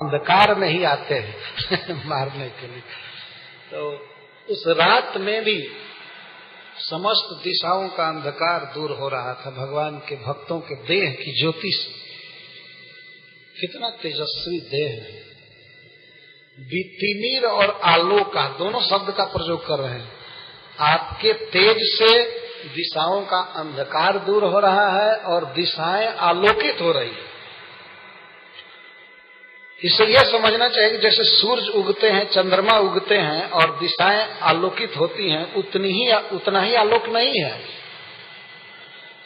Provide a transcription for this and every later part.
अंधकार में ही आते हैं मारने के लिए। तो उस रात में भी समस्त दिशाओं का अंधकार दूर हो रहा था भगवान के भक्तों के देह की ज्योति से। कितना तेजस्वी देह है। तिमिर और आलोका दोनों शब्द का प्रयोग कर रहे हैं। आपके तेज से दिशाओं का अंधकार दूर हो रहा है और दिशाएं आलोकित हो रही है। इससे यह समझना चाहिए कि जैसे सूरज उगते हैं, चंद्रमा उगते हैं और दिशाएं आलोकित होती हैं, उतना ही आलोक नहीं है।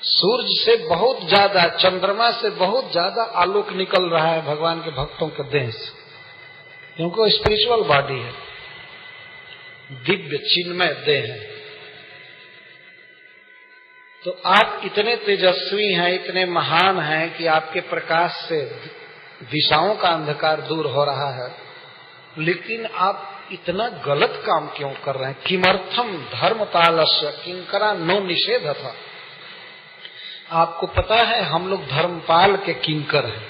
सूरज से बहुत ज्यादा, चंद्रमा से बहुत ज्यादा आलोक निकल रहा है भगवान के भक्तों के देह से, क्योंकि वो स्पिरिचुअल बॉडी है, दिव्य चिन्मय देह है। तो आप इतने तेजस्वी हैं, इतने महान हैं कि आपके प्रकाश से दिशाओं का अंधकार दूर हो रहा है, लेकिन आप इतना गलत काम क्यों कर रहे हैं? किमर्थम धर्मपालस्य किंकरा नो निषेध था। आपको पता है हम लोग धर्मपाल के किंकर हैं।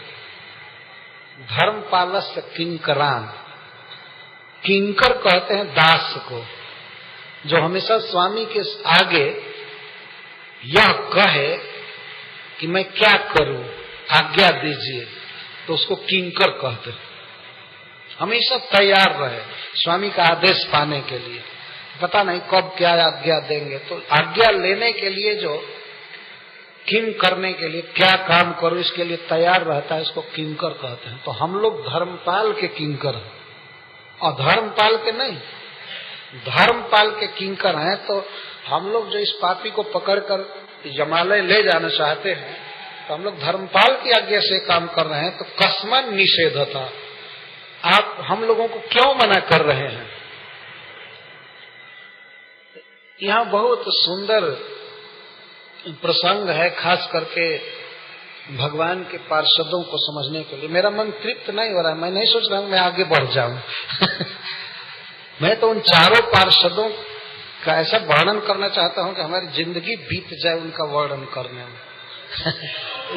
धर्मपालस्य किंकरान, किंकर कहते हैं दास को, जो हमेशा स्वामी के आगे यह कहे कि मैं क्या करूं, आज्ञा दीजिए, तो उसको किंकर कहते हैं। हमेशा तैयार रहे स्वामी का आदेश पाने के लिए, पता नहीं कब क्या आज्ञा देंगे, तो आज्ञा लेने के लिए जो किम करने के लिए क्या काम करूं इसके लिए तैयार रहता है, इसको किंकर कहते हैं। तो हम लोग धर्मपाल के किंकर हैं और धर्मपाल के नहीं, धर्मपाल के किंकर हैं। तो हम लोग जो इस पापी को पकड़कर यमालय ले जाना चाहते हैं, तो हम लोग धर्मपाल की आज्ञा से काम कर रहे हैं, तो कस्मन निषेध था। आप हम लोगों को क्यों मना कर रहे हैं? यहाँ बहुत सुंदर प्रसंग है, खास करके भगवान के पार्षदों को समझने के लिए। मेरा मन तृप्त नहीं हो रहा है, मैं नहीं सोच रहा हूं मैं आगे बढ़ जाऊं मैं तो उन चारों पार्षदों का ऐसा वर्णन करना चाहता हूं कि हमारी जिंदगी बीत जाए उनका वर्णन करने में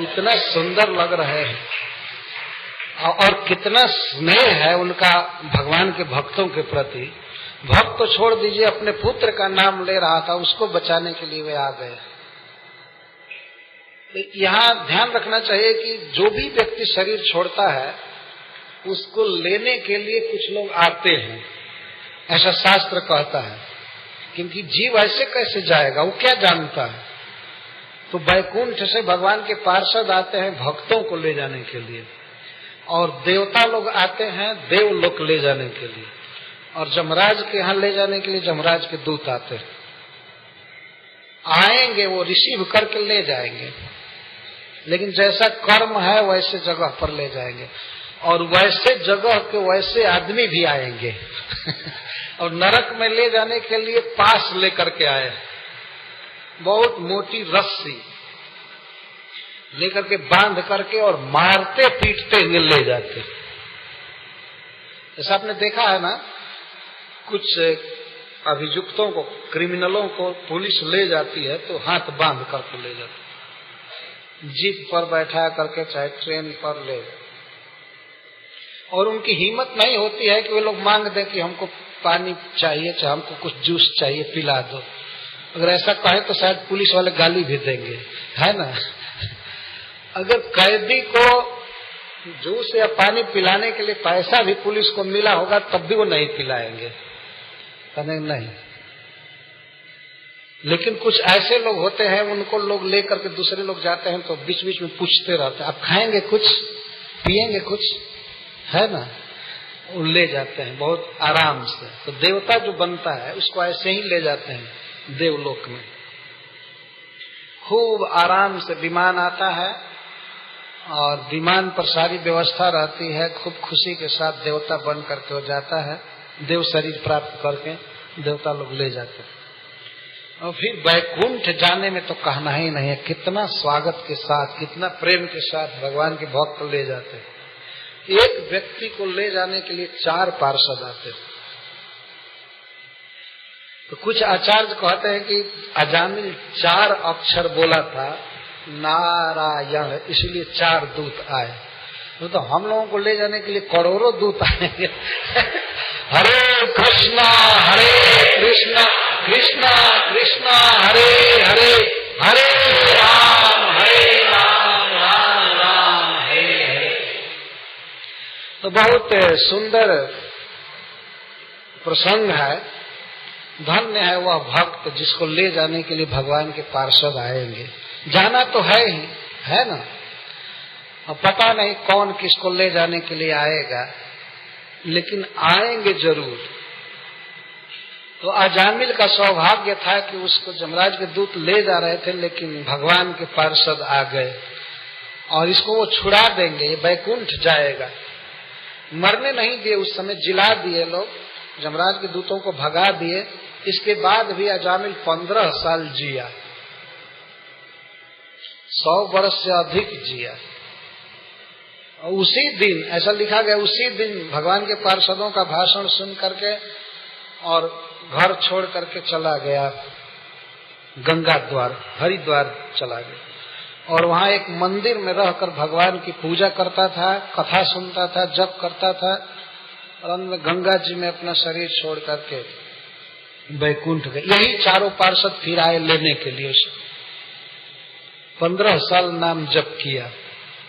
इतना सुंदर लग रहे हैं और कितना स्नेह है उनका भगवान के भक्तों के प्रति। भक्त तो छोड़ दीजिए, अपने पुत्र का नाम ले रहा था, उसको बचाने के लिए वे आ गए। यहाँ ध्यान रखना चाहिए कि जो भी व्यक्ति शरीर छोड़ता है उसको लेने के लिए कुछ लोग आते हैं, ऐसा शास्त्र कहता है। क्योंकि जीव ऐसे कैसे जाएगा, वो क्या जानता है। तो वैकुंठ से भगवान के पार्षद आते हैं भक्तों को ले जाने के लिए, और देवता लोग आते हैं देवलोक ले जाने के लिए, और जमराज के यहाँ ले जाने के लिए जमराज के दूत आते हैं। आएंगे वो रिसीव करके ले जाएंगे, लेकिन जैसा कर्म है वैसे जगह पर ले जाएंगे, और वैसे जगह के वैसे आदमी भी आएंगे और नरक में ले जाने के लिए पास लेकर के आए, बहुत मोटी रस्सी लेकर के बांध करके और मारते पीटते हुए ले जाते। जैसा आपने देखा है ना, कुछ अभियुक्तों को, क्रिमिनलों को पुलिस ले जाती है तो हाथ बांध करके ले जाती, जीप पर बैठा करके चाहे ट्रेन पर ले, और उनकी हिम्मत नहीं होती है कि वे लोग मांग दें कि हमको पानी चाहिए, चाहे हमको कुछ जूस चाहिए, पिला दो। अगर ऐसा कहे तो शायद पुलिस वाले गाली भी देंगे, है ना। अगर कैदी को जूस या पानी पिलाने के लिए पैसा भी पुलिस को मिला होगा तब भी वो नहीं पिलाएंगे, नहीं। लेकिन कुछ ऐसे लोग होते हैं, उनको लोग लेकर के दूसरे लोग जाते हैं तो बीच बीच में पूछते रहते हैं, आप खाएंगे कुछ, पिएंगे कुछ, है ना। वो ले जाते हैं बहुत आराम से। तो देवता जो बनता है उसको ऐसे ही ले जाते हैं देवलोक में। खूब आराम से विमान आता है और विमान पर सारी व्यवस्था रहती है, खूब खुशी के साथ देवता बन करके हो जाता है, देव शरीर प्राप्त करके देवता लोग ले जाते हैं। और फिर वैकुंठ जाने में तो कहना ही नहीं है, कितना स्वागत के साथ, कितना प्रेम के साथ भगवान के भक्त ले जाते हैं। एक व्यक्ति को ले जाने के लिए 4 पार्षद आते। तो कुछ आचार्य कहते हैं कि अजामिल 4 अक्षर बोला था नारायण, इसलिए 4 दूत आए। तो हम लोगों को ले जाने के लिए करोड़ों दूत आएंगे। हरे कृष्णा कृष्णा कृष्णा हरे हरे, हरे राम राम राम हरे हरे। तो बहुत सुंदर प्रसंग है। धन्य है वह भक्त जिसको ले जाने के लिए भगवान के पार्षद आएंगे। जाना तो है ही, है ना। अब पता नहीं कौन किसको ले जाने के लिए आएगा, लेकिन आएंगे जरूर। तो अजामिल का सौभाग्य था कि उसको जमराज के दूत ले जा रहे थे, लेकिन भगवान के पार्षद आ गए और इसको वो छुड़ा देंगे, ये बैकुंठ जाएगा। मरने नहीं दिए, उस समय जिला दिए लोग, जमराज के दूतों को भगा दिए। इसके बाद भी अजामिल 15 साल जिया, 100 वर्ष से अधिक जिया। और उसी दिन ऐसा लिखा गया, उसी दिन भगवान के पार्षदों का भाषण सुन करके और घर छोड़ करके चला गया गंगा द्वार, हरिद्वार चला गया। और वहां एक मंदिर में रहकर भगवान की पूजा करता था, कथा सुनता था, जप करता था। और अंत में गंगा जी में अपना शरीर छोड़ करके बैकुंठ गए। यही चारों पार्षद फिर आए लेने के लिए। 15 साल नाम जप किया,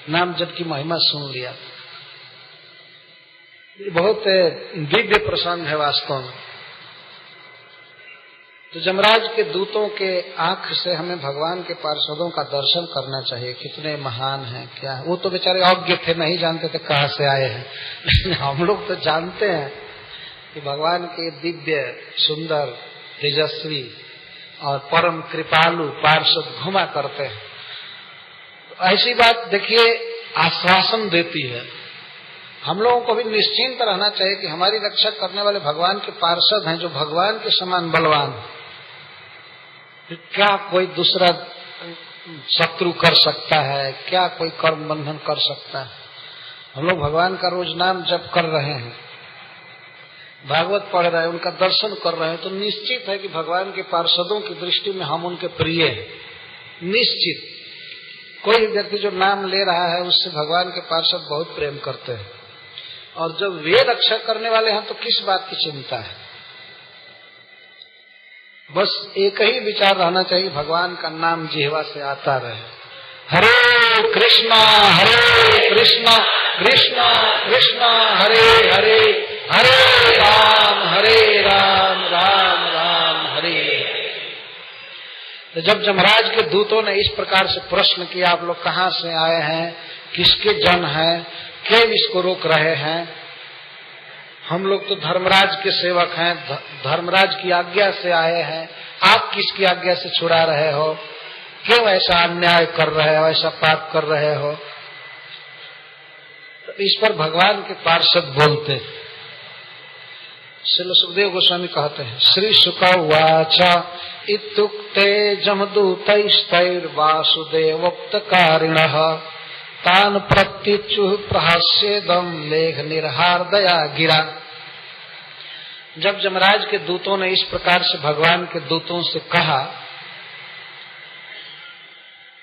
नाम जप की महिमा सुन लिया। बहुत दिव्य प्रसंग है वास्तव में। तो जमराज के दूतों के आंख से हमें भगवान के पार्षदों का दर्शन करना चाहिए। कितने महान हैं, क्या है। वो तो बेचारे अज्ञ थे, नहीं जानते थे कहाँ से आए हैं। लेकिन हम लोग तो जानते हैं कि भगवान के दिव्य सुंदर तेजस्वी और परम कृपालु पार्षद घुमा करते हैं। तो ऐसी बात देखिए आश्वासन देती है। हम लोगों को भी निश्चिंत रहना चाहिए कि हमारी रक्षा करने वाले भगवान के पार्षद हैं, जो भगवान के समान बलवान। क्या कोई दूसरा शत्रु कर सकता है, क्या कोई कर्म बंधन कर सकता है। हम लोग भगवान का रोज नाम जप कर रहे हैं, भागवत पढ़ रहे हैं, उनका दर्शन कर रहे हैं, तो निश्चित है कि भगवान के पार्षदों की दृष्टि में हम उनके प्रिय हैं। निश्चित कोई व्यक्ति जो नाम ले रहा है उससे भगवान के पार्षद बहुत प्रेम करते हैं। और जब वे रक्षा करने वाले हैं तो किस बात की चिंता है। बस एक ही विचार रहना चाहिए, भगवान का नाम जिह्वा से आता रहे। हरे कृष्णा कृष्णा कृष्णा हरे हरे, हरे राम राम राम हरे। तो जब जमराज के दूतों ने इस प्रकार से प्रश्न किया, आप लोग कहाँ से आए हैं, किसके जन हैं, क्यों इसको रोक रहे हैं। हम लोग तो धर्मराज के सेवक हैं, धर्मराज की आज्ञा से आए हैं, आप किसकी आज्ञा से छुड़ा रहे हो, क्यों ऐसा अन्याय कर रहे हो, ऐसा पाप कर रहे हो। तो इस पर भगवान के पार्षद बोलते। श्री सुखदेव गोस्वामी कहते हैं, श्री शुक उवाच इत्युक्ते जमदूतैस्तैर्वासुदेवोक्तकारिणः तान प्रत्युचुः प्रहास्येदं मेघ निर्हारदया गिरा। जब जमराज के दूतों ने इस प्रकार से भगवान के दूतों से कहा,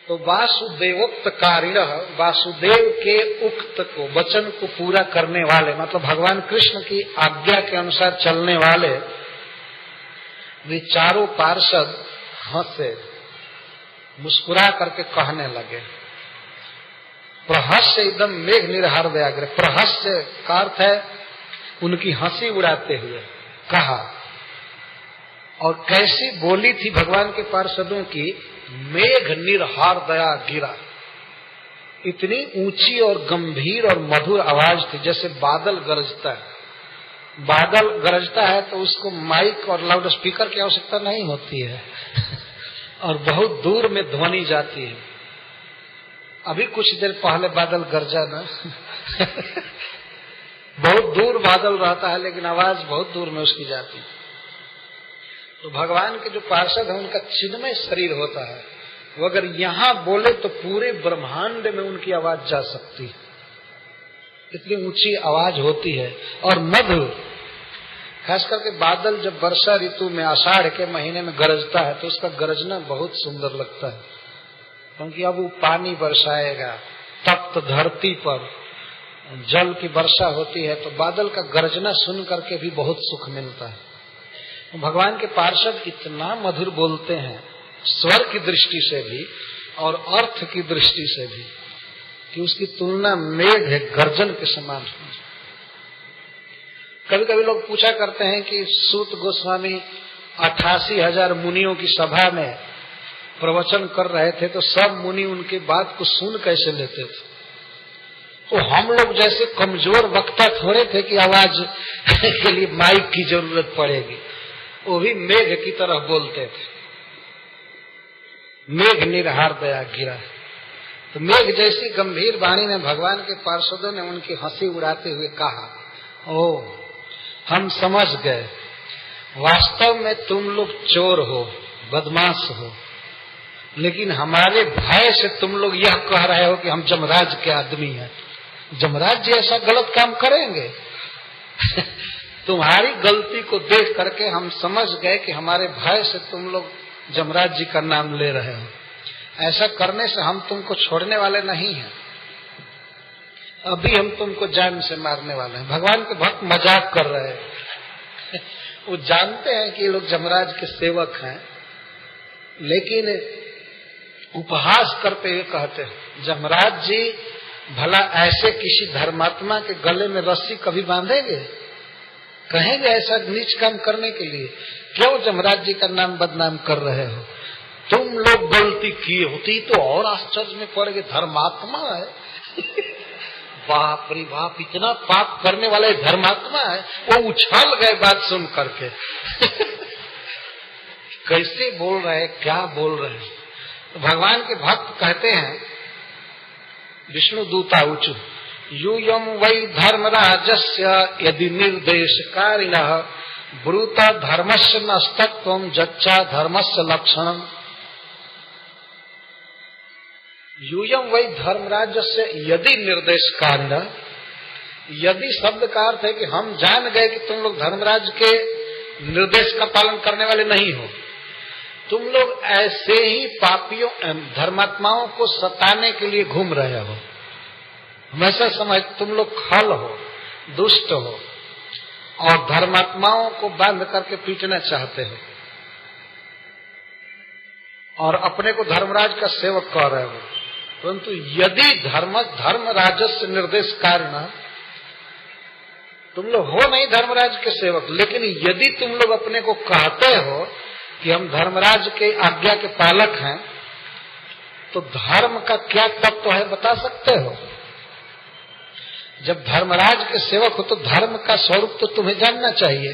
तो वासुदेवोक्तकारिणः, वासुदेव के उक्त को, वचन को पूरा करने वाले, मतलब भगवान कृष्ण की आज्ञा के अनुसार चलने वाले वे चारों पार्षद हंसे, मुस्कुरा करके कहने लगे। प्रहस्य एकदम मेघ निर्हार दया गिरा। प्रहस्य का अर्थ है उनकी हंसी उड़ाते हुए कहा। और कैसी बोली थी भगवान के पार्षदों की, मेघ निर्हार दया गिरा। इतनी ऊंची और गंभीर और मधुर आवाज थी, जैसे बादल गरजता है। बादल गरजता है तो उसको माइक और लाउड स्पीकर की आवश्यकता नहीं होती है और बहुत दूर में ध्वनि जाती है। अभी कुछ देर पहले बादल गरजा ना बहुत दूर बादल रहता है, लेकिन आवाज बहुत दूर में उसकी जाती है। तो भगवान के जो पार्षद है उनका चिन्मय शरीर होता है, वो अगर यहाँ बोले तो पूरे ब्रह्मांड में उनकी आवाज जा सकती है। इतनी ऊंची आवाज होती है और मधुर। खास करके बादल जब वर्षा ऋतु में आषाढ़ के महीने में गरजता है तो उसका गरजना बहुत सुंदर लगता है, क्योंकि अब वो पानी बरसाएगा तप्त धरती पर जल की वर्षा होती है तो बादल का गर्जना सुन करके भी बहुत सुख मिलता है। भगवान के पार्षद इतना मधुर बोलते हैं स्वर की दृष्टि से भी और अर्थ की दृष्टि से भी कि उसकी तुलना मेघ है गर्जन के समान। कभी कभी लोग पूछा करते हैं कि सूत गोस्वामी 88,000 मुनियों की सभा में प्रवचन कर रहे थे तो सब मुनि उनकी बात को सुन कैसे लेते थे। तो हम लोग जैसे कमजोर वक्ता थोड़े थे कि आवाज के लिए माइक की जरूरत पड़ेगी, वो भी मेघ की तरह बोलते थे। मेघ निरहार दया गिरा। तो मेघ जैसी गंभीर वाणी में भगवान के पार्षदों ने उनकी हंसी उड़ाते हुए कहा, ओ हम समझ गए, वास्तव में तुम लोग चोर हो, बदमाश हो, लेकिन हमारे भय से तुम लोग यह कह रहे हो कि हम जमराज के आदमी हैं। जमराज जी ऐसा गलत काम करेंगे? तुम्हारी गलती को देख करके हम समझ गए कि हमारे भय से तुम लोग जमराज जी का नाम ले रहे हो। ऐसा करने से हम तुमको छोड़ने वाले नहीं हैं, अभी हम तुमको जान से मारने वाले हैं। भगवान के भक्त मजाक कर रहे हैं। वो जानते हैं कि ये लोग जमराज के सेवक हैं, लेकिन उपहास करते हुए कहते हैं, जमराज जी भला ऐसे किसी धर्मात्मा के गले में रस्सी कभी बांधेंगे? कहेंगे ऐसा नीच काम करने के लिए? क्यों जमराज जी का नाम बदनाम कर रहे हो? तुम लोग गलती की होती तो और आश्चर्य में पड़ गए, धर्मात्मा है। बाप रे बाप, इतना पाप करने वाले धर्मात्मा है। वो उछल गए बात सुन करके। कैसे बोल रहे, क्या बोल रहे? तो भगवान के भक्त कहते हैं, विष्णु दूता उचु यूयम वै धर्मराजस्य यदि निर्देशकारिणः ब्रूत धर्मस्य नस्तत्वं जच्चा धर्मस्य लक्षणम्। यूयम वै धर्मराजस्य यदि निर्देशकारिणः, यदि शब्द का अर्थ है कि हम जान गए कि तुम लोग धर्मराज के निर्देश का पालन करने वाले नहीं हो, तुम लोग ऐसे ही पापियों धर्मात्माओं को सताने के लिए घूम रहे हो। हमेशा समझ तुम लोग खल हो, दुष्ट हो और धर्मात्माओं को बांध करके पीटना चाहते हो और अपने को धर्मराज का सेवक कह रहे हो। परंतु यदि धर्म राजस्व निर्देश कारण, तुम लोग हो नहीं धर्मराज के सेवक, लेकिन यदि तुम लोग अपने को कहते हो कि हम धर्मराज के आज्ञा के पालक हैं, तो धर्म का क्या तत्व है बता सकते हो? जब धर्मराज के सेवक हो तो धर्म का स्वरूप तो तुम्हें जानना चाहिए।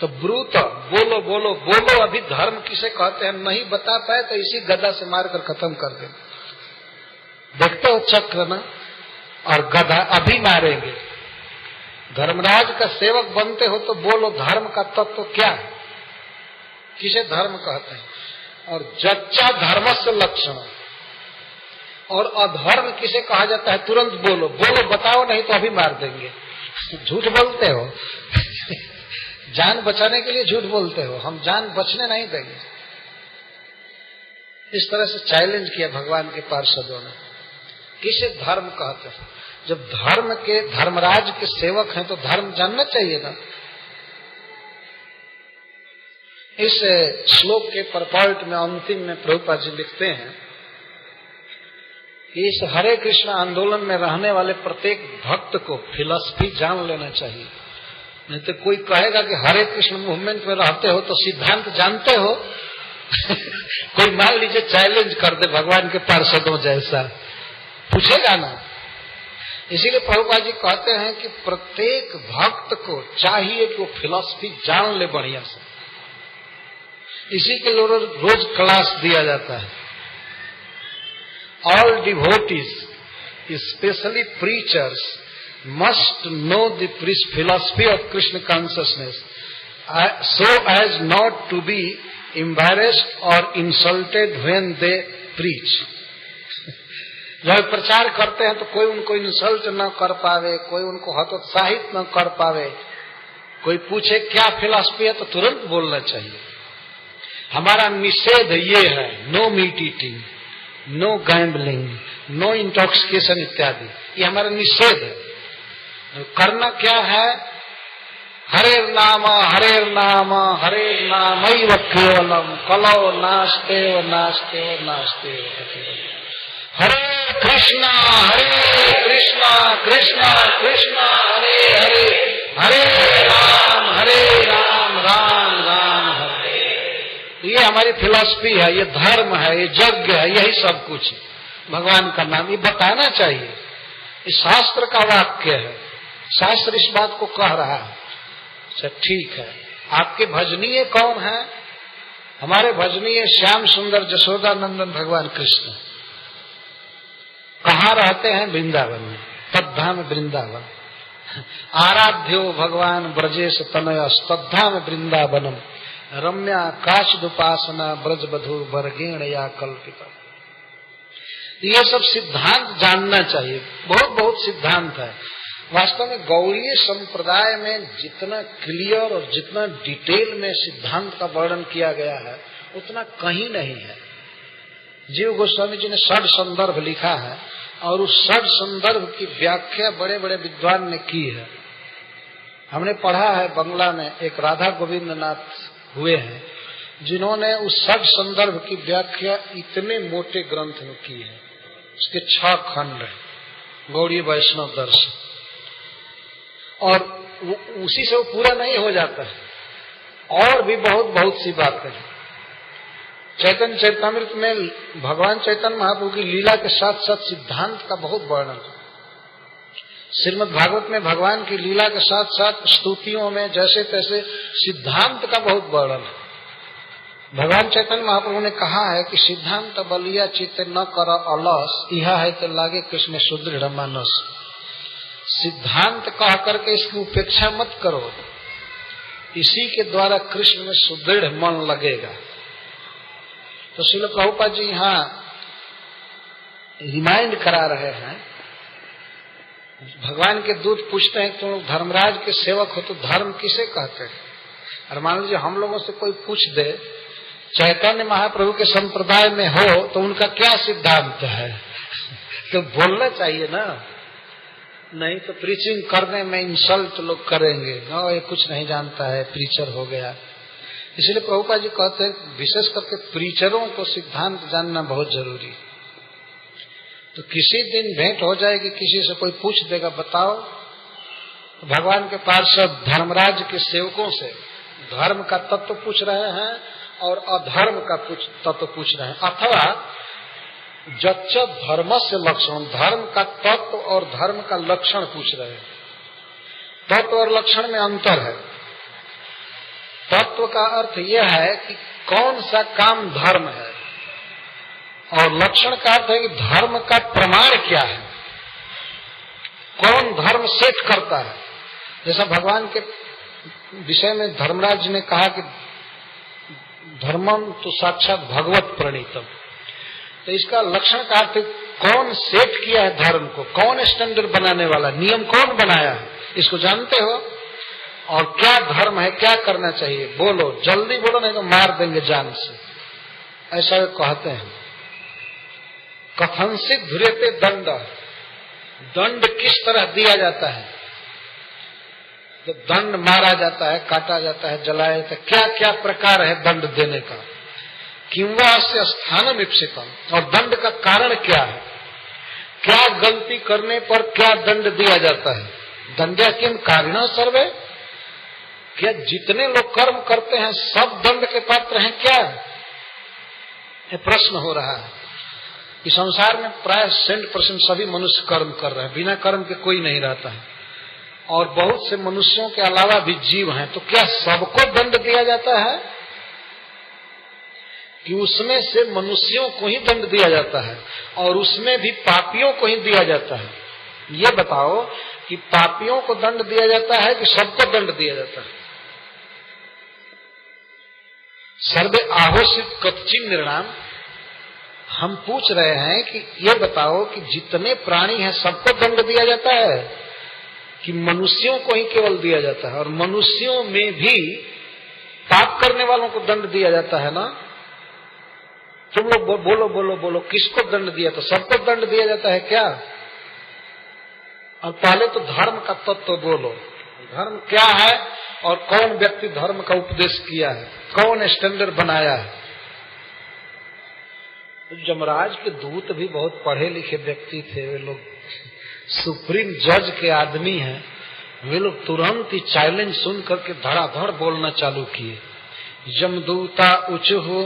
तो ब्रूत बोलो बोलो बोलो, अभी धर्म किसे कहते हैं नहीं बता पाए तो इसी गदा से मारकर खत्म कर दे। देखते हो चक्र ना, और गदा अभी मारेंगे। धर्मराज का सेवक बनते हो तो बोलो धर्म का तत्व क्या है, किसे धर्म कहते हैं, और जच्चा धर्मस्य लक्षण, और अधर्म किसे कहा जाता है तुरंत बोलो बोलो, बताओ नहीं तो अभी मार देंगे। झूठ बोलते हो। जान बचाने के लिए झूठ बोलते हो, हम जान बचने नहीं देंगे। इस तरह से चैलेंज किया भगवान के पार्षदों ने। किसे धर्म कहते हैं? जब धर्म के धर्मराज के सेवक हैं तो धर्म जानना चाहिए ना। इस श्लोक के परपॉइंट में अंतिम में प्रभुपाद जी लिखते हैं कि इस हरे कृष्ण आंदोलन में रहने वाले प्रत्येक भक्त को फिलॉसफी जान लेना चाहिए। नहीं तो कोई कहेगा कि हरे कृष्ण मूवमेंट में रहते हो तो सिद्धांत जानते हो। कोई मान लीजिए चैलेंज कर दे भगवान के पार्षदों जैसा, पूछेगा ना। इसीलिए प्रभुपाद जी कहते हैं कि प्रत्येक भक्त को चाहिए कि वो फिलॉसफी जान ले बढ़िया से। इसी के लिए रोज क्लास दिया जाता है। All devotees, especially preachers, must know the philosophy of Krishna consciousness, so as not to be embarrassed or insulted when they preach. जब प्रचार करते हैं तो कोई उनको इंसल्ट न कर पावे, कोई उनको हतोत्साहित न कर पावे। कोई पूछे क्या फिलॉसफी है तो तुरंत बोलना चाहिए। हमारा निषेध ये है, no meat eating, no gambling, no intoxication इत्यादि, ये हमारा निषेध है। करना क्या है? हरेर नाम हरेर्नामैव केवलम कलौ नास्तेव नास्तेव नास्तेव। हरे कृष्णा कृष्णा कृष्णा हरे हरे, हरे राम राम राम हरे। ये हमारी फिलॉसफी है, ये धर्म है, ये यज्ञ है, यही सब कुछ भगवान का नाम, ये बताना चाहिए। ये शास्त्र का वाक्य है, शास्त्र इस बात को कह रहा है। अच्छा ठीक है, आपके भजनीय कौन है? हमारे भजनीय श्याम सुंदर जसोदा नंदन भगवान कृष्ण। कहाँ रहते हैं? वृंदावन में, तद्धाम वृंदावन। आराध्यो भगवान ब्रजेश तनय तद्धाम वृंदावनम रम्या काशदुपासना ब्रज बधु वर्गेण या कल्पिता। ये सब सिद्धांत जानना चाहिए, बहुत बहुत सिद्धांत है। वास्तव में गौड़ीय संप्रदाय में जितना क्लियर और जितना डिटेल में सिद्धांत का वर्णन किया गया है उतना कहीं नहीं है। जीव गोस्वामी जी ने 6 संदर्भ लिखा है और उस 6 संदर्भ की व्याख्या बड़े बड़े विद्वान ने की है। हमने पढ़ा है बंगला में, एक राधा गोविंद नाथ हुए हैं जिन्होंने उस 6 संदर्भ की व्याख्या इतने मोटे ग्रंथ में की है। उसके 6 खंड है, गौड़ीय वैष्णव दर्शन, और उसी से वो पूरा नहीं हो जाता है, और भी बहुत बहुत सी बातें हैं। चैतन्य चरितमृत में भगवान चैतन्य महाप्रभु की लीला के साथ साथ सिद्धांत का बहुत वर्णन है। श्रीमद् भागवत में भगवान की लीला के साथ साथ स्तुतियों में जैसे तैसे सिद्धांत का बहुत वर्णन है। भगवान चैतन्य महाप्रभु ने कहा है कि सिद्धांत बलिया चित्त न कर अलस, यह है तो लागे कृष्ण सुदृढ़ मानस। सिद्धांत कह करके इसकी उपेक्षा मत करो, इसी के द्वारा कृष्ण में सुदृढ़ मन लगेगा। तो श्रील प्रभुपाद जी यहाँ रिमाइंड करा रहे हैं। भगवान के दूत पूछते हैं तुम धर्मराज के सेवक हो तो धर्म किसे कहते हैं? और मान लीजिए हम लोगों से कोई पूछ दे चैतन्य महाप्रभु के संप्रदाय में हो तो उनका क्या सिद्धांत है तो बोलना चाहिए ना, नहीं तो प्रीचिंग करने में इंसल्ट लोग करेंगे, नो ये कुछ नहीं जानता है, प्रीचर हो गया। इसलिए प्रभुपाद जी कहते हैं विशेष करके प्रीचरों को सिद्धांत जानना बहुत जरूरी। तो किसी दिन भेंट हो जाएगी, किसी से कोई पूछ देगा बताओ, तो भगवान के पार्षद धर्मराज के सेवकों से धर्म का तत्व पूछ रहे हैं और अधर्म का तत्व पूछ रहे हैं, अथवा जच्च धर्म से लक्षण, धर्म का तत्व और धर्म का लक्षण पूछ रहे हैं। तत्व और लक्षण में अंतर है। तत्व का अर्थ यह है कि कौन सा काम धर्म है, और लक्षण का अर्थ है कि धर्म का प्रमाण क्या है, कौन धर्म सेट करता है। जैसा भगवान के विषय में धर्मराज ने कहा कि धर्मम तो साक्षात भगवत प्रणीतम, तो इसका लक्षण का अर्थ कौन सेट किया है धर्म को, कौन स्टैंडर्ड बनाने वाला, नियम कौन बनाया है, इसको जानते हो। और क्या धर्म है, क्या करना चाहिए, बोलो, जल्दी बोलो नहीं तो मार देंगे जान से, ऐसा वे कहते हैं। कथनसित धुरेते दंड, दंड किस तरह दिया जाता है, जब दंड मारा जाता है, काटा जाता है, जलाया जाता है, क्या क्या प्रकार है दंड देने का, किंवा से स्थानम इप्सितम, और दंड का कारण क्या है, क्या गलती करने पर क्या दंड दिया जाता है। दंड्या किम कारिण सर्वे, क्या जितने लोग कर्म करते हैं सब दंड के पात्र हैं क्या, ये प्रश्न हो रहा है। इस संसार में प्राय 100% सभी मनुष्य कर्म कर रहे हैं, बिना कर्म के कोई नहीं रहता है, और बहुत से मनुष्यों के अलावा भी जीव हैं, तो क्या सबको दंड दिया जाता है कि उसमें से मनुष्यों को ही दंड दिया जाता है और उसमें भी पापियों को ही दिया जाता है। ये बताओ कि पापियों को दंड दिया जाता है कि सबको दंड दिया जाता है। सर्वे आहोषित कच्ची निर्णाम, हम पूछ रहे हैं कि ये बताओ कि जितने प्राणी हैं सबको दंड दिया जाता है कि मनुष्यों को ही केवल दिया जाता है, और मनुष्यों में भी पाप करने वालों को दंड दिया जाता है ना। तुम लोग बोलो बोलो बोलो, किसको दंड दिया? तो सबको दंड दिया जाता है क्या? और पहले तो धर्म का तत्व बोलो, धर्म क्या है और कौन व्यक्ति धर्म का उपदेश किया है, कौन स्टैंडर्ड बनाया है। यमराज के दूत भी बहुत पढ़े लिखे व्यक्ति थे, वे लोग सुप्रीम जज के आदमी हैं, वे लोग तुरंत ही चैलेंज सुन करके धड़ाधड़ बोलना चालू किए। यमदूता उचुहु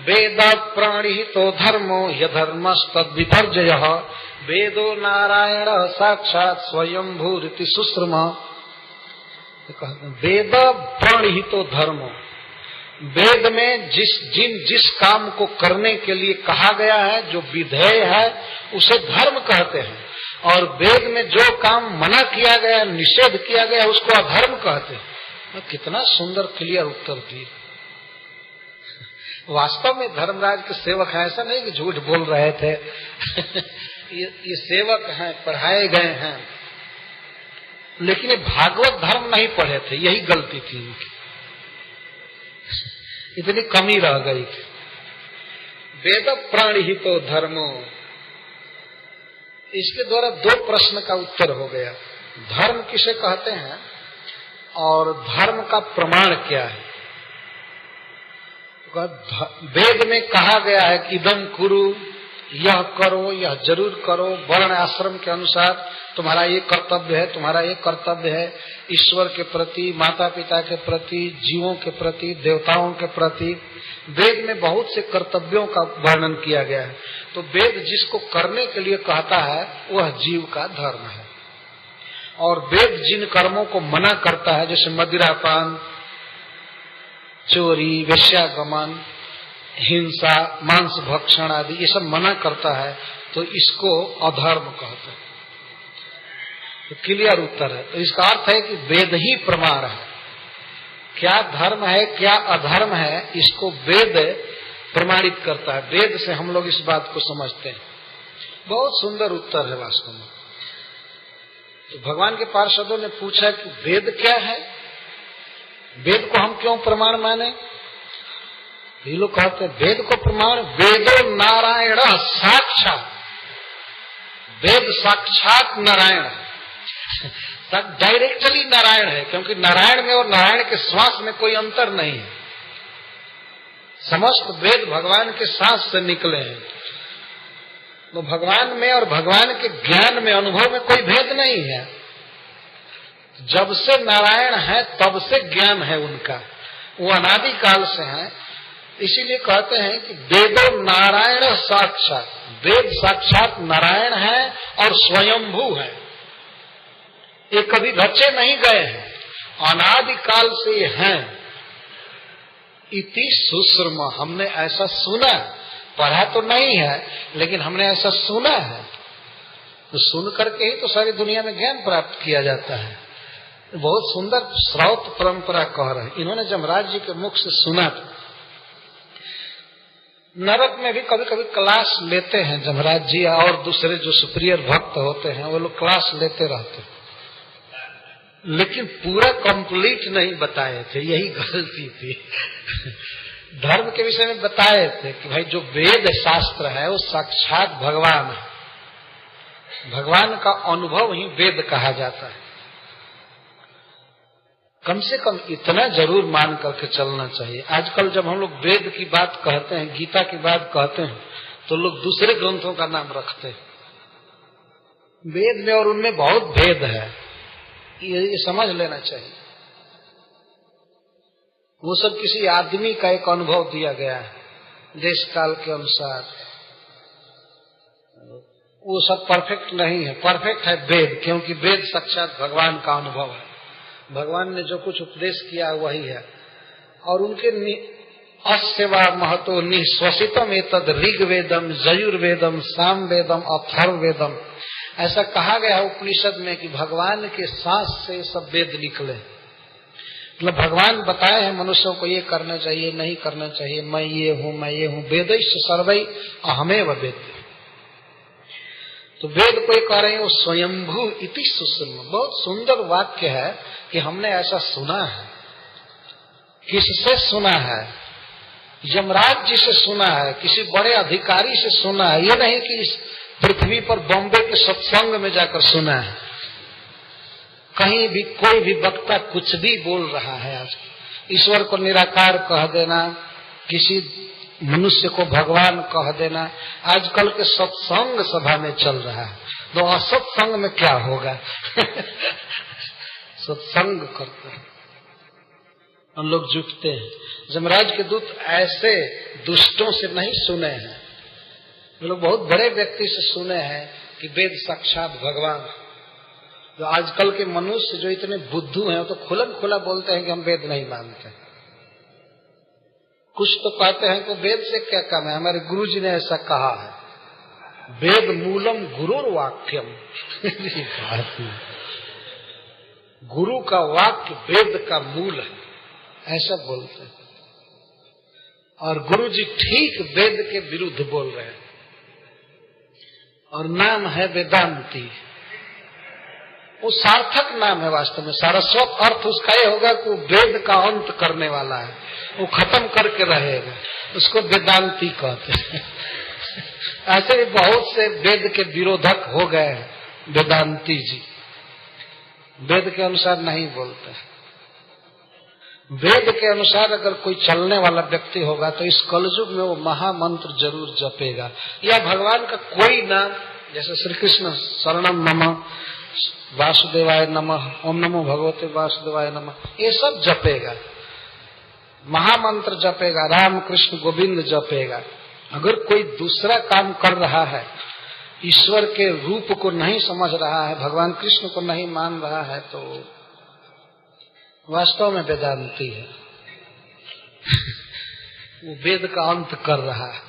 वेद प्रणिहितो धर्मो यधर्मस्तद विपर्जयः वेदो नारायण साक्षात स्वयंभूरिति सुश्रमा। वेद प्रणिहितो धर्मो, वेद में जिस काम को करने के लिए कहा गया है, जो विधेय है, उसे धर्म कहते हैं। और वेद में जो काम मना किया गया, निषेध किया गया, उसको अधर्म कहते हैं। कितना सुंदर क्लियर उत्तर दिए। वास्तव में धर्मराज के सेवक हैं, ऐसा नहीं कि झूठ बोल रहे थे। ये सेवक हैं, पढ़ाए गए हैं, लेकिन ये भागवत धर्म नहीं पढ़े थे, यही गलती थी इनकी, इतनी कमी रह गई थी। वेद प्रणिहितो धर्मो, इसके द्वारा दो प्रश्न का उत्तर हो गया। धर्म किसे कहते हैं और धर्म का प्रमाण क्या है? वेद में कहा गया है कि इदम कुरु, यह करो, यह जरूर करो, वर्ण आश्रम के अनुसार तुम्हारा ये कर्तव्य है, तुम्हारा ये कर्तव्य है, ईश्वर के प्रति, माता पिता के प्रति, जीवों के प्रति, देवताओं के प्रति। वेद में बहुत से कर्तव्यों का वर्णन किया गया है। तो वेद जिसको करने के लिए कहता है वह जीव का धर्म है। और वेद जिन कर्मों को मना करता है, जैसे मदिरापान, चोरी, वेश्यागमन, हिंसा, मांस भक्षण आदि, ये सब मना करता है, तो इसको अधर्म कहते हैं। तो क्लियर उत्तर है। तो इसका अर्थ है कि वेद ही प्रमाण है। क्या धर्म है, क्या अधर्म है, इसको वेद प्रमाणित करता है। वेद से हम लोग इस बात को समझते हैं। बहुत सुंदर उत्तर है वास्तव में। तो भगवान के पार्षदों ने पूछा कि वेद क्या है, वेद को हम क्यों प्रमाण माने? ये लोग कहते हैं वेद को प्रमाण, वेदो नारायण साक्षात, वेद साक्षात नारायण है, डायरेक्टली नारायण है, क्योंकि नारायण में और नारायण के श्वास में कोई अंतर नहीं है। समस्त वेद भगवान के सांस से निकले हैं। तो भगवान में और भगवान के ज्ञान में, अनुभव में कोई भेद नहीं है। जब से नारायण है तब से ज्ञान है उनका, वो अनादि काल से है। इसीलिए कहते हैं कि वेदो नारायण साक्षात, वेद साक्षात नारायण है और स्वयंभू है। ये कभी रचे नहीं गए हैं, अनादि काल से ये हैं। इति सुश्रुम, हमने ऐसा सुना, पढ़ा तो नहीं है लेकिन हमने ऐसा सुना है। तो सुन करके ही तो सारी दुनिया में ज्ञान प्राप्त किया जाता है। बहुत सुंदर श्रौत परंपरा कह रहे हैं। इन्होंने जमराज जी के मुख से सुना था। नरक में भी कभी कभी क्लास लेते हैं जमराज जी, और दूसरे जो सुप्रियर भक्त होते हैं वो लोग क्लास लेते रहते हैं, लेकिन पूरा कंप्लीट नहीं बताए थे, यही गलती थी। धर्म के विषय में बताए थे कि भाई जो वेद शास्त्र है वो साक्षात भगवान है, भगवान का अनुभव ही वेद कहा जाता है। कम से कम इतना जरूर मान करके चलना चाहिए। आजकल जब हम लोग वेद की बात कहते हैं, गीता की बात कहते हैं, तो लोग दूसरे ग्रंथों का नाम रखते हैं। वेद में और उनमें बहुत भेद है, ये समझ लेना चाहिए। वो सब किसी आदमी का एक अनुभव दिया गया है, देश काल के अनुसार। वो सब परफेक्ट नहीं है, परफेक्ट है वेद, क्योंकि वेद साक्षात भगवान का अनुभव है। भगवान ने जो कुछ उपदेश किया वही है। और उनके अस्यवा महतो निःश्वसितम एतद ऋग्वेदम यजुर्वेदम सामवेदम अथर्ववेदम, ऐसा कहा गया है उपनिषद में कि भगवान के सांस से सब वेद निकले। मतलब भगवान बताए हैं मनुष्यों को ये करना चाहिए, नहीं करना चाहिए, मैं ये हूँ, मैं ये हूँ। वेदैश्च सर्वै अहमेव वेद्य। तो वेद को कह रहे हैं वो स्वयंभू इति सुश्रुम। बहुत सुंदर वाक्य है कि हमने ऐसा सुना है। किससे सुना है? यमराज जी से सुना है, किसी बड़े अधिकारी से सुना है, ये नहीं कि इस पृथ्वी पर बॉम्बे के सत्संग में जाकर सुना है। कहीं भी कोई भी वक्ता कुछ भी बोल रहा है। आज ईश्वर को निराकार कह देना, किसी मनुष्य को भगवान कह देना, आजकल के सत्संग सभा में चल रहा है। तो असत्संग में क्या होगा? सत्संग करते हैं हम लोग, जुटते हैं। यमराज के दूत ऐसे दुष्टों से नहीं सुने हैं, ये लोग बहुत बड़े व्यक्ति से सुने हैं कि वेद साक्षात भगवान। जो आजकल के मनुष्य जो इतने बुद्धू हैं, वो तो खुलम खुला बोलते हैं कि हम वेद नहीं मानते। कुछ तो पाते हैं कि वेद से क्या काम है, हमारे गुरु जी ने ऐसा कहा है, वेद मूलम गुरुर वाक्यम। गुरु का वाक्य वेद का मूल है, ऐसा बोलते हैं। और गुरु जी ठीक वेद के विरुद्ध बोल रहे हैं, और नाम है वेदांती। वो सार्थक नाम है वास्तव में। सारस्वत अर्थ उसका ये होगा कि वो वेद का अंत करने वाला है, वो खत्म करके रहेगा, उसको वेदांती कहते हैं। ऐसे ही बहुत से वेद के विरोधक हो गए हैं। वेदांती जी वेद के अनुसार नहीं बोलते। वेद के अनुसार अगर कोई चलने वाला व्यक्ति होगा तो इस कलयुग में वो महामंत्र जरूर जपेगा, या भगवान का कोई नाम, जैसे श्री कृष्ण शरणम मम, वासुदेवाय नमः, ओम नमो भगवते वासुदेवाय नमः, ये सब जपेगा, महामंत्र जपेगा, राम कृष्ण गोविंद जपेगा। अगर कोई दूसरा काम कर रहा है, ईश्वर के रूप को नहीं समझ रहा है, भगवान कृष्ण को नहीं मान रहा है, तो वास्तव में वेदांती है। वो वेद का अंत कर रहा है।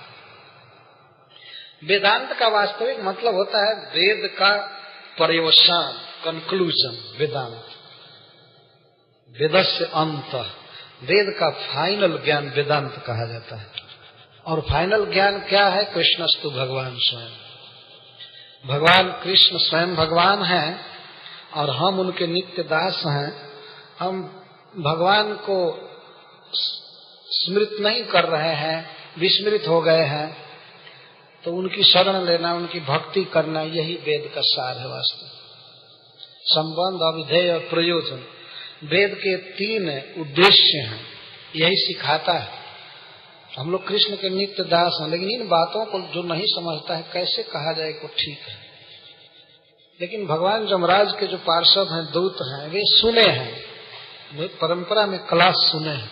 वेदांत का वास्तविक मतलब होता है वेद का पर्यवसान, कंक्लूजन। वेदांत वेदस्य अंत, वेद का फाइनल ज्ञान वेदांत कहा जाता है। और फाइनल ज्ञान क्या है? कृष्णस्तु भगवान स्वयं। भगवान कृष्ण स्वयं भगवान हैं और हम उनके नित्य दास हैं। हम भगवान को स्मृत नहीं कर रहे हैं, विस्मृत हो गए हैं, तो उनकी शरण लेना, उनकी भक्ति करना, यही वेद का सार है वास्तव। संबंध, अविधेय और प्रयोजन, वेद के 3 उद्देश्य हैं, यही सिखाता है। हम लोग कृष्ण के नित्य दास हैं, लेकिन इन बातों को जो नहीं समझता है, कैसे कहा जाए को ठीक है। लेकिन भगवान यमराज के जो पार्षद हैं, दूत हैं, वे सुने हैं, वे परंपरा में क्लास सुने हैं,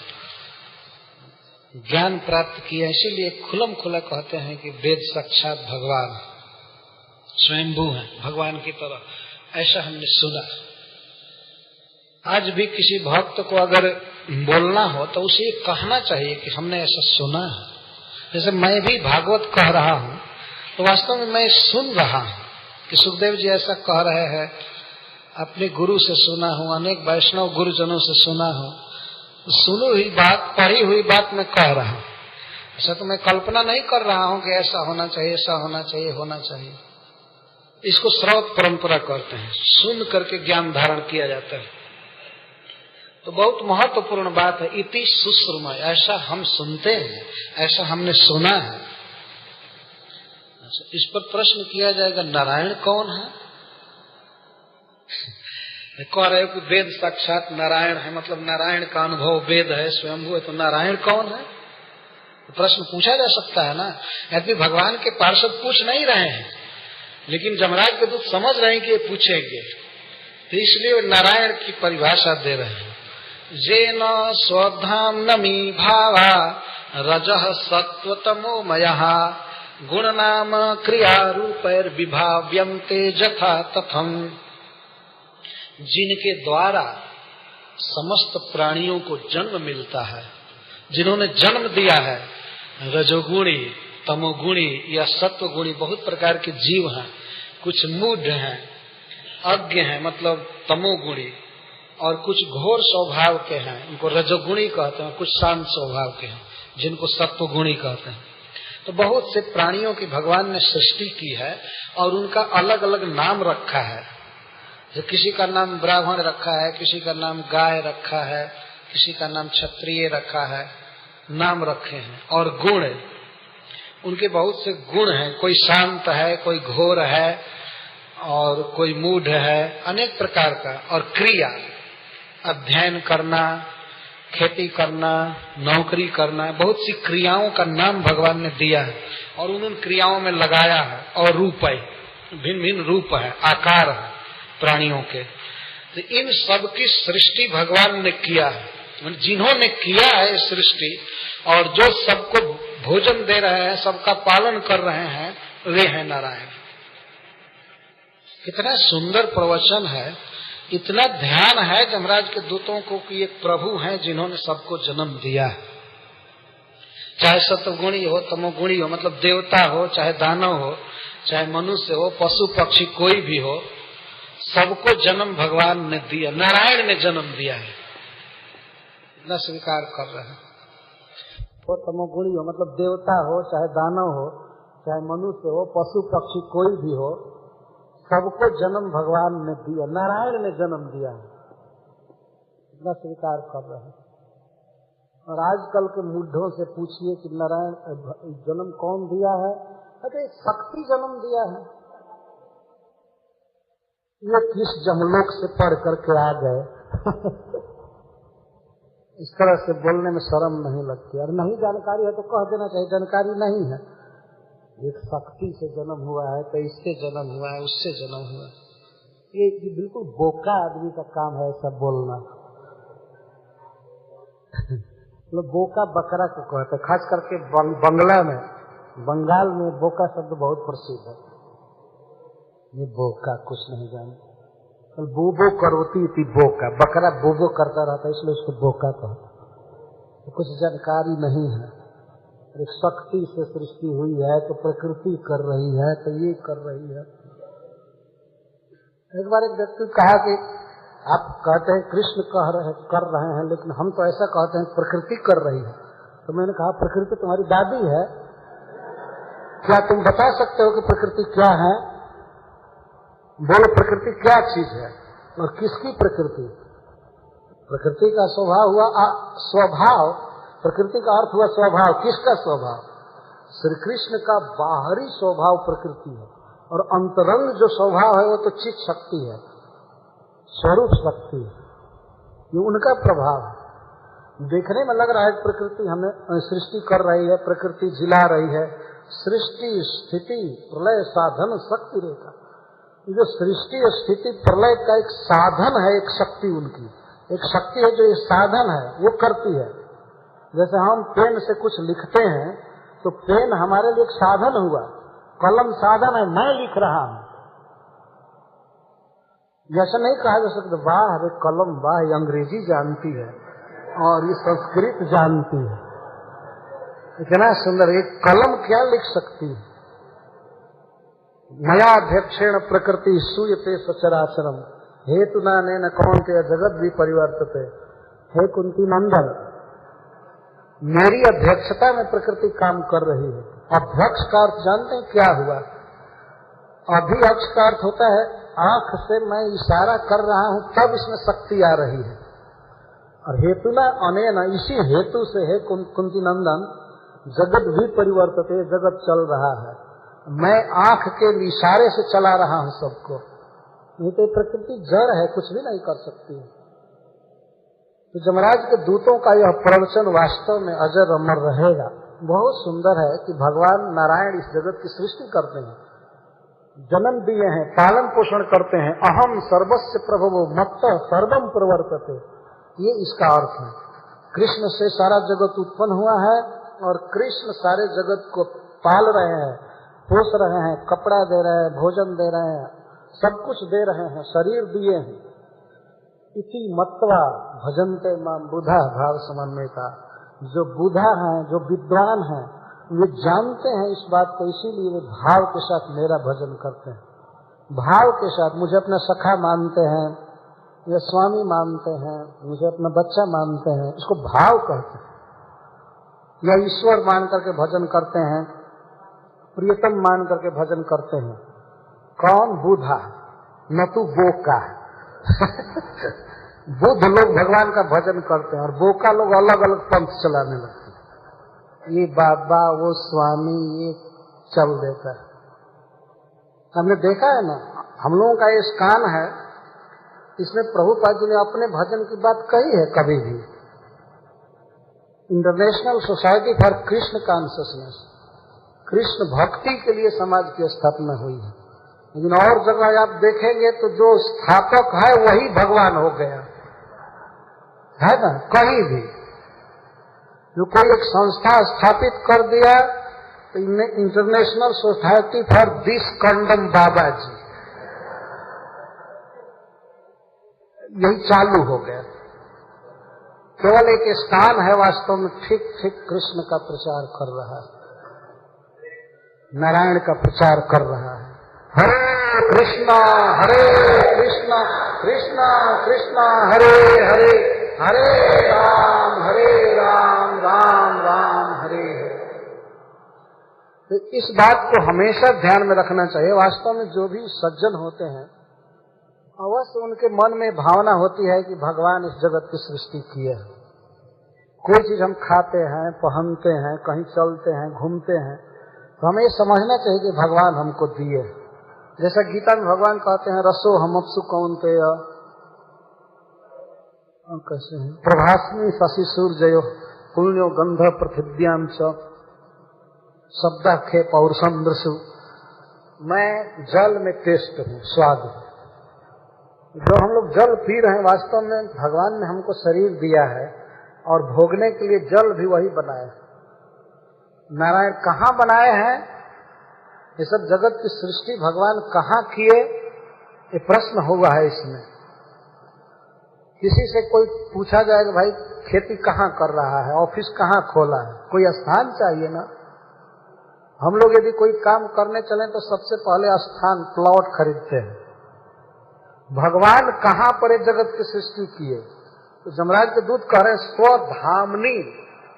ज्ञान प्राप्त किया, इसीलिए खुलम खुला कहते हैं कि वेद साक्षात भगवान स्वयंभू है, भगवान की तरह। ऐसा हमने सुना। आज भी किसी भक्त को अगर बोलना हो तो उसे कहना चाहिए कि हमने ऐसा सुना है। जैसे मैं भी भागवत कह रहा हूँ, तो वास्तव में मैं सुन रहा हूँ कि सुखदेव जी ऐसा कह रहे हैं, अपने गुरु से सुना हूँ, अनेक वैष्णव गुरुजनों से सुना हूँ, सुनी हुई बात, पढ़ी हुई बात मैं कह रहा हूँ। ऐसा तो मैं कल्पना नहीं कर रहा हूँ कि ऐसा होना चाहिए, ऐसा होना चाहिए, होना चाहिए। इसको श्रवत परंपरा कहते हैं, सुन करके ज्ञान धारण किया जाता है। तो बहुत महत्वपूर्ण बात है, इति सुश्रुमा, ऐसा हम सुनते हैं, ऐसा हमने सुना है। इस पर प्रश्न किया जाएगा, नारायण कौन है? कह रहे हो कि वेद साक्षात नारायण है, मतलब नारायण का अनुभव वेद है, स्वयंभू है, तो नारायण कौन है? तो प्रश्न पूछा जा सकता है ना। यदि भगवान के पार्षद पूछ नहीं रहे हैं, लेकिन यमराज के दूत समझ रहे हैं कि ये पूछेंगे, तो इसलिए नारायण की परिभाषा दे रहे हैं। जेन स्वधाम नमी भावा रजः सत्वतमो मयः गुणनाम क्रिया रूपैर विभाव्यन्ते जथा तथम। जिनके द्वारा समस्त प्राणियों को जन्म मिलता है, जिन्होंने जन्म दिया है, रजोगुणी, तमोगुणी या सत्वगुणी, बहुत प्रकार के जीव हैं। कुछ मूढ़ हैं, अज्ञ हैं, मतलब तमोगुणी, और कुछ घोर स्वभाव के हैं, उनको रजोगुणी कहते हैं। कुछ शांत स्वभाव के हैं, जिनको सत्वगुणी कहते हैं। तो बहुत से प्राणियों की भगवान ने सृष्टि की है और उनका अलग अलग नाम रखा है। जो किसी का नाम ब्राह्मण रखा है, किसी का नाम गाय रखा है, किसी का नाम क्षत्रिय रखा है, नाम रखे हैं। और गुण, उनके बहुत से गुण हैं, कोई शांत है, कोई घोर है, और कोई मूढ़ है, अनेक प्रकार का। और क्रिया, अध्ययन करना, खेती करना, नौकरी करना, बहुत सी क्रियाओं का नाम भगवान ने दिया है और उन क्रियाओं में लगाया है। और रूप है, भिन्न भिन्न रूप है, आकार है प्राणियों के। तो इन सब की सृष्टि भगवान ने किया है। जिन्होंने किया है सृष्टि और जो सबको भोजन दे रहे हैं, सबका पालन कर रहे हैं, वे हैं नारायण। कितना सुंदर प्रवचन है। इतना ध्यान है यमराज के दूतों को कि एक प्रभु हैं जिन्होंने सबको जन्म दिया है। चाहे सत्वगुणी हो, तमोगुणी हो, मतलब देवता हो, चाहे दानव हो, चाहे मनुष्य हो, पशु पक्षी कोई भी हो, सबको जन्म भगवान ने दिया, नारायण ने जन्म दिया है। इतना स्वीकार कर रहे हैं। वो तमोगुणी हो, मतलब देवता हो, चाहे दानव हो, चाहे मनुष्य हो, पशु पक्षी कोई भी हो, सबको जन्म भगवान ने दिया, नारायण ने जन्म दिया है। इतना स्वीकार कर रहे हैं। और आजकल के मूढ़ों से पूछिए कि नारायण जन्म कौन दिया है, अरे शक्ति जन्म दिया है। ये किस जमलोक से पढ़ करके आ गए। इस तरह से बोलने में शर्म नहीं लगती। और नहीं जानकारी है तो कह देना चाहिए जानकारी नहीं है। एक शक्ति से जन्म हुआ है, तो इससे जन्म हुआ है, उससे जन्म हुआ है। ये बिल्कुल बोका आदमी का काम है ऐसा बोलना। लोग बोका बकरा को कहते हैं, खास करके बंगला में, बंगाल में बोका शब्द बहुत प्रसिद्ध है। ये बोका कुछ नहीं जानते। बोबो करोती थी बोका, बकरा बोबो करता रहता है, इसलिए उसको बोका कहते। तो कुछ जानकारी नहीं है। एक शक्ति से सृष्टि हुई है तो प्रकृति कर रही है, तो ये कर रही है। एक बार एक व्यक्ति कहा कि आप कहते हैं कृष्ण कर रहे हैं, लेकिन हम तो ऐसा कहते हैं प्रकृति कर रही है। तो मैंने कहा प्रकृति तुम्हारी दादी है, क्या तुम बता सकते हो कि प्रकृति क्या है? बोलो प्रकृति क्या चीज है और किसकी प्रकृति? प्रकृति का स्वभाव हुआ स्वभाव, प्रकृति का अर्थ हुआ स्वभाव। किसका स्वभाव? श्री कृष्ण का बाहरी स्वभाव प्रकृति है, और अंतरंग जो स्वभाव है वो तो चित शक्ति है, स्वरूप शक्ति है। ये उनका प्रभाव है। देखने में लग रहा है प्रकृति हमें सृष्टि कर रही है, प्रकृति जिला रही है। सृष्टि स्थिति प्रलय साधन शक्ति रेखा, जो सृष्टि स्थिति प्रलय का एक साधन है, एक शक्ति उनकी, एक शक्ति है जो ये साधन है वो करती है। जैसे हम पेन से कुछ लिखते हैं तो पेन हमारे लिए एक साधन हुआ, कलम साधन है, मैं लिख रहा हूँ। जैसे नहीं कहा जा सकता वाह रे कलम, वाह ये अंग्रेजी जानती है और ये संस्कृत जानती है, इतना सुंदर। एक कलम क्या लिख सकती है? मयाध्यक्षेण प्रकृति सूयते सचराचरम हेतुना न कौन के जगत भी परिवर्तते। हे कुंती नंदन, मेरी अध्यक्षता में प्रकृति काम कर रही है। अध्यक्ष का अर्थ जानते हैं क्या हुआ? अध्यक्ष का अर्थ होता है आंख से मैं इशारा कर रहा हूँ तब इसमें शक्ति आ रही है। और हेतुना अनेन, इसी हेतु से है कुंती नंदन जगत भी परिवर्तते, जगत चल रहा है। मैं आंख के इशारे से चला रहा हूँ सबको, नहीं तो प्रकृति जड़ है, कुछ भी नहीं कर सकती। तो यमराज के दूतों का यह प्रवचन वास्तव में अजर अमर रहेगा। बहुत सुंदर है कि भगवान नारायण इस जगत की सृष्टि करते हैं, जन्म दिए हैं, पालन पोषण करते हैं। अहम सर्वस्य प्रभवो मत्त सर्वम प्रवर्तते, ये इसका अर्थ है। कृष्ण से सारा जगत उत्पन्न हुआ है और कृष्ण सारे जगत को पाल रहे हैं, पोष रहे हैं, कपड़ा दे रहे हैं, भोजन दे रहे हैं, सब कुछ दे रहे हैं, शरीर दिए हैं। इति मत्वा भजन्ते माम बुधा भाव समन्विता। जो बुधा हैं, जो विद्वान हैं, वे जानते हैं इस बात को, इसीलिए वे भाव के साथ मेरा भजन करते हैं। भाव के साथ मुझे अपना सखा मानते हैं, या स्वामी मानते हैं, मुझे अपना बच्चा मानते हैं, इसको भाव कहते हैं। या ईश्वर मान करके भजन करते हैं, प्रियतम मान करके भजन करते हैं। कौन? बुधा, न तू बोका। बुद्ध लोग भगवान का भजन करते हैं और बोका लोग अलग अलग पंथ चलाने लगते हैं। ये बाबा वो स्वामी ये चल देता है। हमने देखा है ना, हम लोगों का ये स्कान है, इसमें प्रभुपाद जी ने अपने भजन की बात कही है कभी भी। International society for Krishna consciousness, Krishna भक्ति के लिए समाज की स्थापना हुई है। लेकिन और जगह आप देखेंगे तो जो स्थापक है वही भगवान हो गया है ना। कहीं भी जो कोई एक संस्था स्थापित कर दिया तो इंटरनेशनल सोसाइटी फॉर दिस कंडम बाबा जी, यही चालू हो गया। केवल एक स्थान है, वास्तव में ठीक ठीक कृष्ण का प्रचार कर रहा है, नारायण का प्रचार कर रहा है। हरे कृष्णा कृष्णा कृष्णा हरे हरे, हरे राम राम राम हरे हरे। तो इस बात को हमेशा ध्यान में रखना चाहिए। वास्तव में जो भी सज्जन होते हैं, अवश्य उनके मन में भावना होती है कि भगवान इस जगत की सृष्टि की है। कोई चीज हम खाते हैं, पहनते हैं, कहीं चलते हैं, घूमते हैं, तो हमें ये समझना चाहिए कि भगवान हमको दिए। जैसा गीता में भगवान कहते हैं, रसो हमअप्सु कौन्तेय, कैसे हैं, प्रभास्मि शशि सूर्ययो पुण्यो गंध पृथिव्याम च शब्दाख्ये पौरुषम दृशु। मैं जल में टेस्ट हूँ, स्वाद हूँ। जो हम लोग जल पी रहे हैं, वास्तव में भगवान ने हमको शरीर दिया है और भोगने के लिए जल भी वही बनाए। नारायण कहाँ बनाए हैं? ये सब जगत की सृष्टि भगवान कहाँ किए, ये प्रश्न हुआ है इसमें। किसी से कोई पूछा जाएगा, भाई खेती कहाँ कर रहा है, ऑफिस कहाँ खोला है, कोई स्थान चाहिए ना। हम लोग यदि कोई काम करने चले तो सबसे पहले स्थान, प्लॉट खरीदते हैं। भगवान कहाँ पर ये जगत की सृष्टि किए? तो जमराज के दूत कह रहे हैं, स्वधामनी,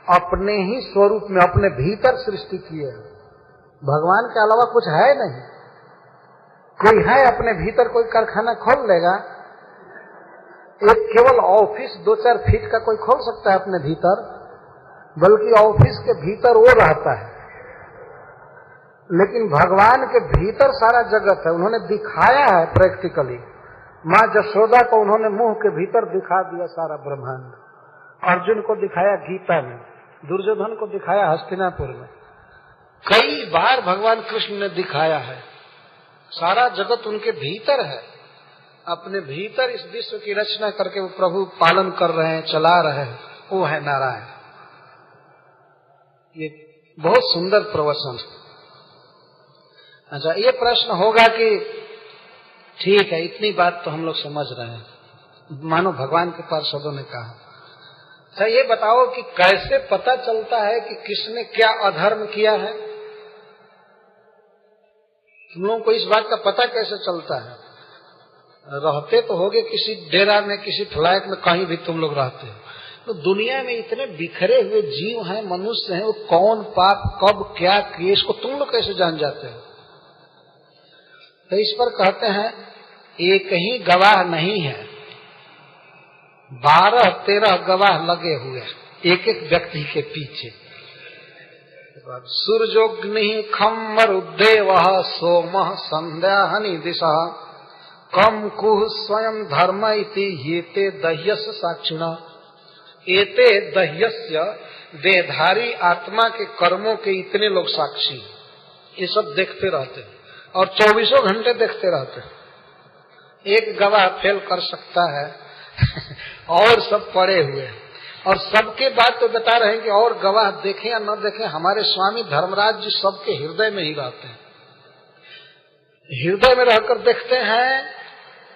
अपने ही स्वरूप में अपने भीतर सृष्टि किए। भगवान के अलावा कुछ है नहीं। कोई है अपने भीतर, कोई कारखाना खोल लेगा? एक केवल ऑफिस 2-4 फीट का कोई खोल सकता है अपने भीतर? बल्कि ऑफिस के भीतर वो रहता है। लेकिन भगवान के भीतर सारा जगत है। उन्होंने दिखाया है प्रैक्टिकली। माँ जशोदा को उन्होंने मुंह के भीतर दिखा दिया सारा ब्रह्मांड। अर्जुन को दिखाया गीता में, दुर्योधन को दिखाया हस्तिनापुर में। कई बार भगवान कृष्ण ने दिखाया है। सारा जगत उनके भीतर है। अपने भीतर इस विश्व की रचना करके वो प्रभु पालन कर रहे हैं, चला रहे हैं। वो है नारायण। ये बहुत सुंदर प्रवचन। अच्छा, ये प्रश्न होगा कि ठीक है, इतनी बात तो हम लोग समझ रहे हैं, मानो भगवान के पार्षदों ने कहा। अच्छा, ये बताओ कि कैसे पता चलता है कि किसने क्या अधर्म किया है? तुम लोगों को इस बात का पता कैसे चलता है? रहते तो होगे किसी डेरा में, किसी फ्लैट में, कहीं भी तुम लोग रहते हो। तो दुनिया में इतने बिखरे हुए जीव हैं, मनुष्य हैं, वो कौन पाप कब क्या किए, इसको तुम लोग कैसे जान जाते हो? तो इस पर कहते हैं, एक ही गवाह नहीं है, 12-13 गवाह लगे हुए एक एक व्यक्ति के पीछे। सूर्योग्नि खम्मरुदेव सोम संध्या हनि दिशा कम कुह स्वयं धर्म इति येते दह्यस साक्षिण। एते दह्यस्य देहधारी आत्मा के कर्मों के इतने लोग साक्षी। ये सब देखते रहते और 24 घंटे देखते रहते। एक गवाह फेल कर सकता है और सब पड़े हुए हैं। और सबके बात तो बता रहे हैं कि और गवाह देखें या न देखें, हमारे स्वामी धर्मराज जी सबके हृदय में ही रहते हैं। हृदय में रहकर देखते हैं।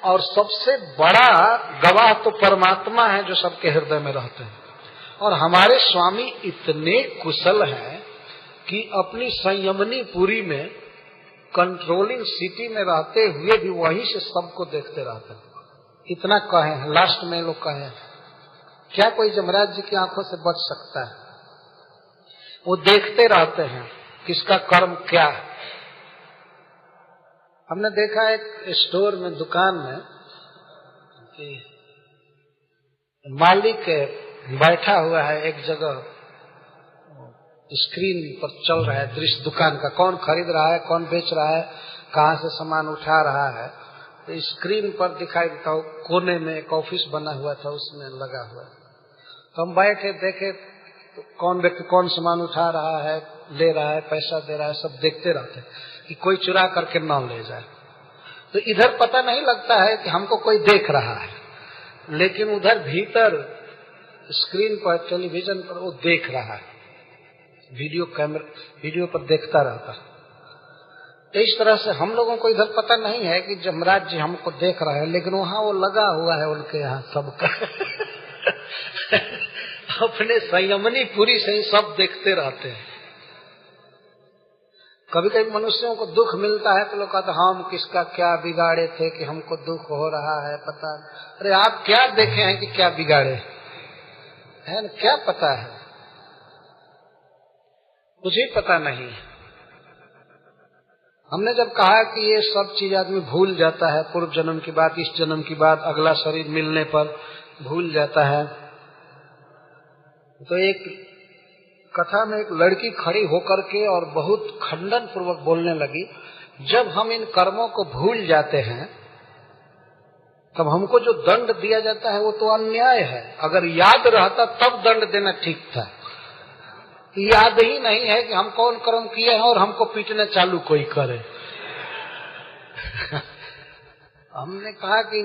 और सबसे बड़ा गवाह तो परमात्मा है जो सबके हृदय में रहते हैं। और हमारे स्वामी इतने कुशल हैं कि अपनी संयमनी पुरी में, कंट्रोलिंग सिटी में रहते हुए भी वहीं से सबको देखते रहते हैं। इतना कहे हैं, लास्ट में लोग कहे हैं, क्या कोई जमराज जी की आंखों से बच सकता है? वो देखते रहते हैं किसका कर्म क्या है। हमने देखा एक स्टोर में, दुकान में, कि मालिक बैठा हुआ है एक जगह स्क्रीन पर चल रहा है दृश्य दुकान का, कौन खरीद रहा है, कौन बेच रहा है, कहाँ से सामान उठा रहा है, तो स्क्रीन पर दिखाई देता हो। कोने में एक ऑफिस बना हुआ था, उसमें लगा हुआ। तो हम बैठे देखे तो कौन व्यक्ति कौन सामान उठा रहा है, ले रहा है, पैसा दे रहा है, सब देखते रहते कि कोई चुरा करके न ले जाए। तो इधर पता नहीं लगता है कि हमको कोई देख रहा है, लेकिन उधर भीतर स्क्रीन पर, टेलीविजन पर वो देख रहा है, वीडियो पर देखता रहता है। तो इस तरह से हम लोगों को इधर पता नहीं है कि जमराज जी हमको देख रहे हैं, लेकिन वहाँ वो लगा हुआ है उनके यहाँ सबका अपने संयमनी पूरी से ही सब देखते रहते हैं। कभी कभी मनुष्यों को दुख मिलता है तो लोग कहते हम किसका क्या बिगाड़े थे कि हमको दुख हो रहा है, पता। अरे आप क्या देखे हैं कि क्या बिगाड़े है ना, क्या पता है, मुझे पता नहीं। हमने जब कहा कि ये सब चीज आदमी भूल जाता है, पूर्व जन्म की बात, इस जन्म की बात, अगला शरीर मिलने पर भूल जाता है, तो एक कथा में एक लड़की खड़ी होकर के और बहुत खंडन पूर्वक बोलने लगी, जब हम इन कर्मों को भूल जाते हैं तब हमको जो दंड दिया जाता है वो तो अन्याय है। अगर याद रहता तब दंड देना ठीक था। याद ही नहीं है कि हम कौन कर्म किए हैं और हमको पीटने चालू कोई करे। हमने कहा कि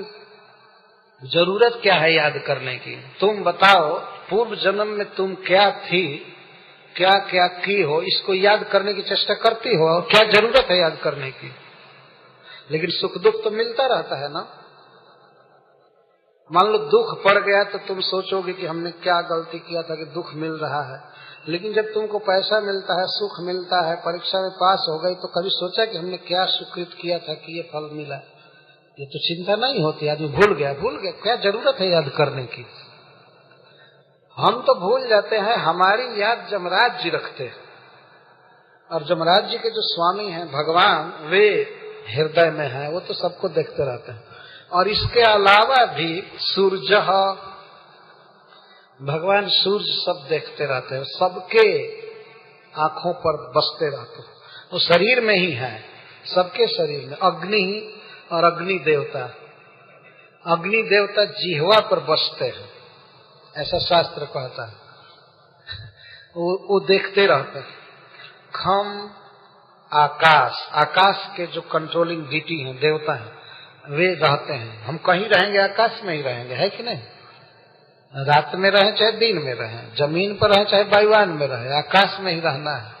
जरूरत क्या है याद करने की, तुम बताओ पूर्व जन्म में तुम क्या थी, क्या क्या की हो, इसको याद करने की चेष्टा करती हो, और क्या जरूरत है याद करने की। लेकिन सुख दुख तो मिलता रहता है ना। मान लो दुख पड़ गया तो तुम सोचोगे कि हमने क्या गलती किया था कि दुख मिल रहा है, लेकिन जब तुमको पैसा मिलता है, सुख मिलता है, परीक्षा में पास हो गई, तो कभी सोचा कि हमने क्या सुकृत किया था कि ये फल मिला। ये तो चिंता नहीं होती, आदमी भूल गया, क्या जरूरत है याद करने की। हम तो भूल जाते हैं, हमारी याद जमराज जी रखते हैं, और जमराज जी के जो स्वामी हैं भगवान, वे हृदय में हैं, वो तो सबको देखते रहते हैं। और इसके अलावा भी सूर्य, भगवान सूर्य सब देखते रहते हैं, सबके आंखों पर बसते रहते हैं, वो शरीर में ही है, सबके शरीर में। अग्नि और अग्नि देवता जिह्वा पर बसते हैं, ऐसा शास्त्र कहता है। वो देखते रहते हैं। खम आकाश के जो कंट्रोलिंग डीटी हैं, देवता हैं, वे रहते हैं। हम कहीं रहेंगे आकाश में ही रहेंगे, है कि नहीं। रात में रहें चाहे दिन में रहें, जमीन पर रहें चाहे वायुयान में रहें, आकाश में ही रहना है।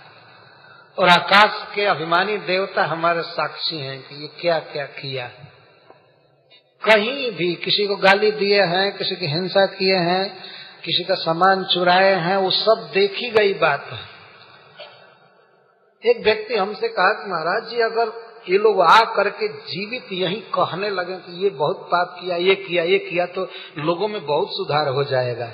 और आकाश के अभिमानी देवता हमारे साक्षी हैं कि ये क्या क्या किया। कहीं भी किसी को गाली दिए हैं, किसी की हिंसा किए हैं, किसी का सामान चुराए हैं, वो सब देखी गई बात है। एक व्यक्ति हमसे कहा कि महाराज जी, अगर ये लोग आ करके जीवित यहीं कहने लगे कि ये बहुत पाप किया, ये किया, तो लोगों में बहुत सुधार हो जाएगा।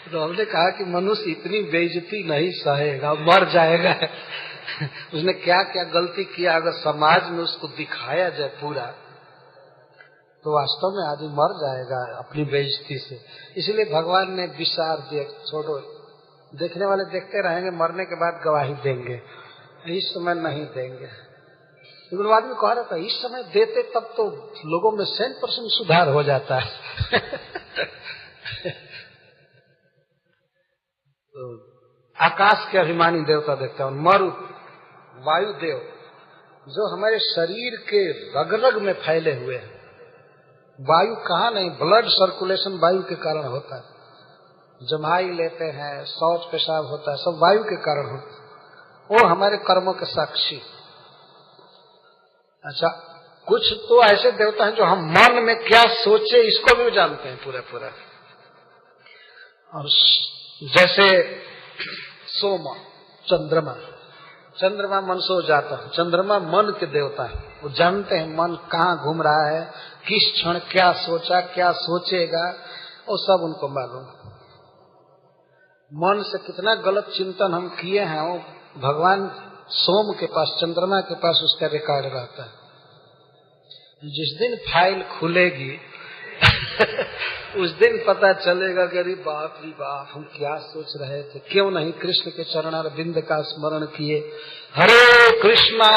तो हमने कहा कि मनुष्य इतनी बेइज्जती नहीं सहेगा, मर जाएगा। उसने क्या क्या गलती किया, अगर समाज में उसको दिखाया जाए पूरा, तो वास्तव में आदमी मर जाएगा अपनी बेइज्जती से। इसलिए भगवान ने विचार दिया, छोड़ो, देखने वाले देखते रहेंगे, मरने के बाद गवाही देंगे, इस समय नहीं देंगे। लेकिन वो आदमी कह रहा था इस समय देते तब तो लोगों में 100% सुधार हो जाता है। तो आकाश के अभिमानी देवता देखता है। मरुत वायु देव जो हमारे शरीर के रग रग में फैले हुए हैं। वायु कहाँ नहीं, ब्लड सर्कुलेशन वायु के कारण होता है। जमाई लेते हैं, शौच पेशाब होता है, सब वायु के कारण होता है। वो हमारे कर्मों के साक्षी। अच्छा, कुछ तो ऐसे देवता हैं जो हम मन में क्या सोचे इसको भी जानते हैं पूरा। और जैसे सोमा, चंद्रमा मन सो जाता है, चंद्रमा मन के देवता है। वो जानते हैं मन कहाँ घूम रहा है, किस क्षण क्या सोचा, क्या सोचेगा, वो सब उनको मालूम। मन से कितना गलत चिंतन हम किए हैं, वो भगवान सोम के पास, चंद्रमा के पास उसका रिकॉर्ड रहता है। जिस दिन फाइल खुलेगी उस दिन पता चलेगा कि अरे बाप रे बाप, हम क्या सोच रहे थे, क्यों नहीं कृष्ण के चरणारविंद का स्मरण किए। हरे कृष्णा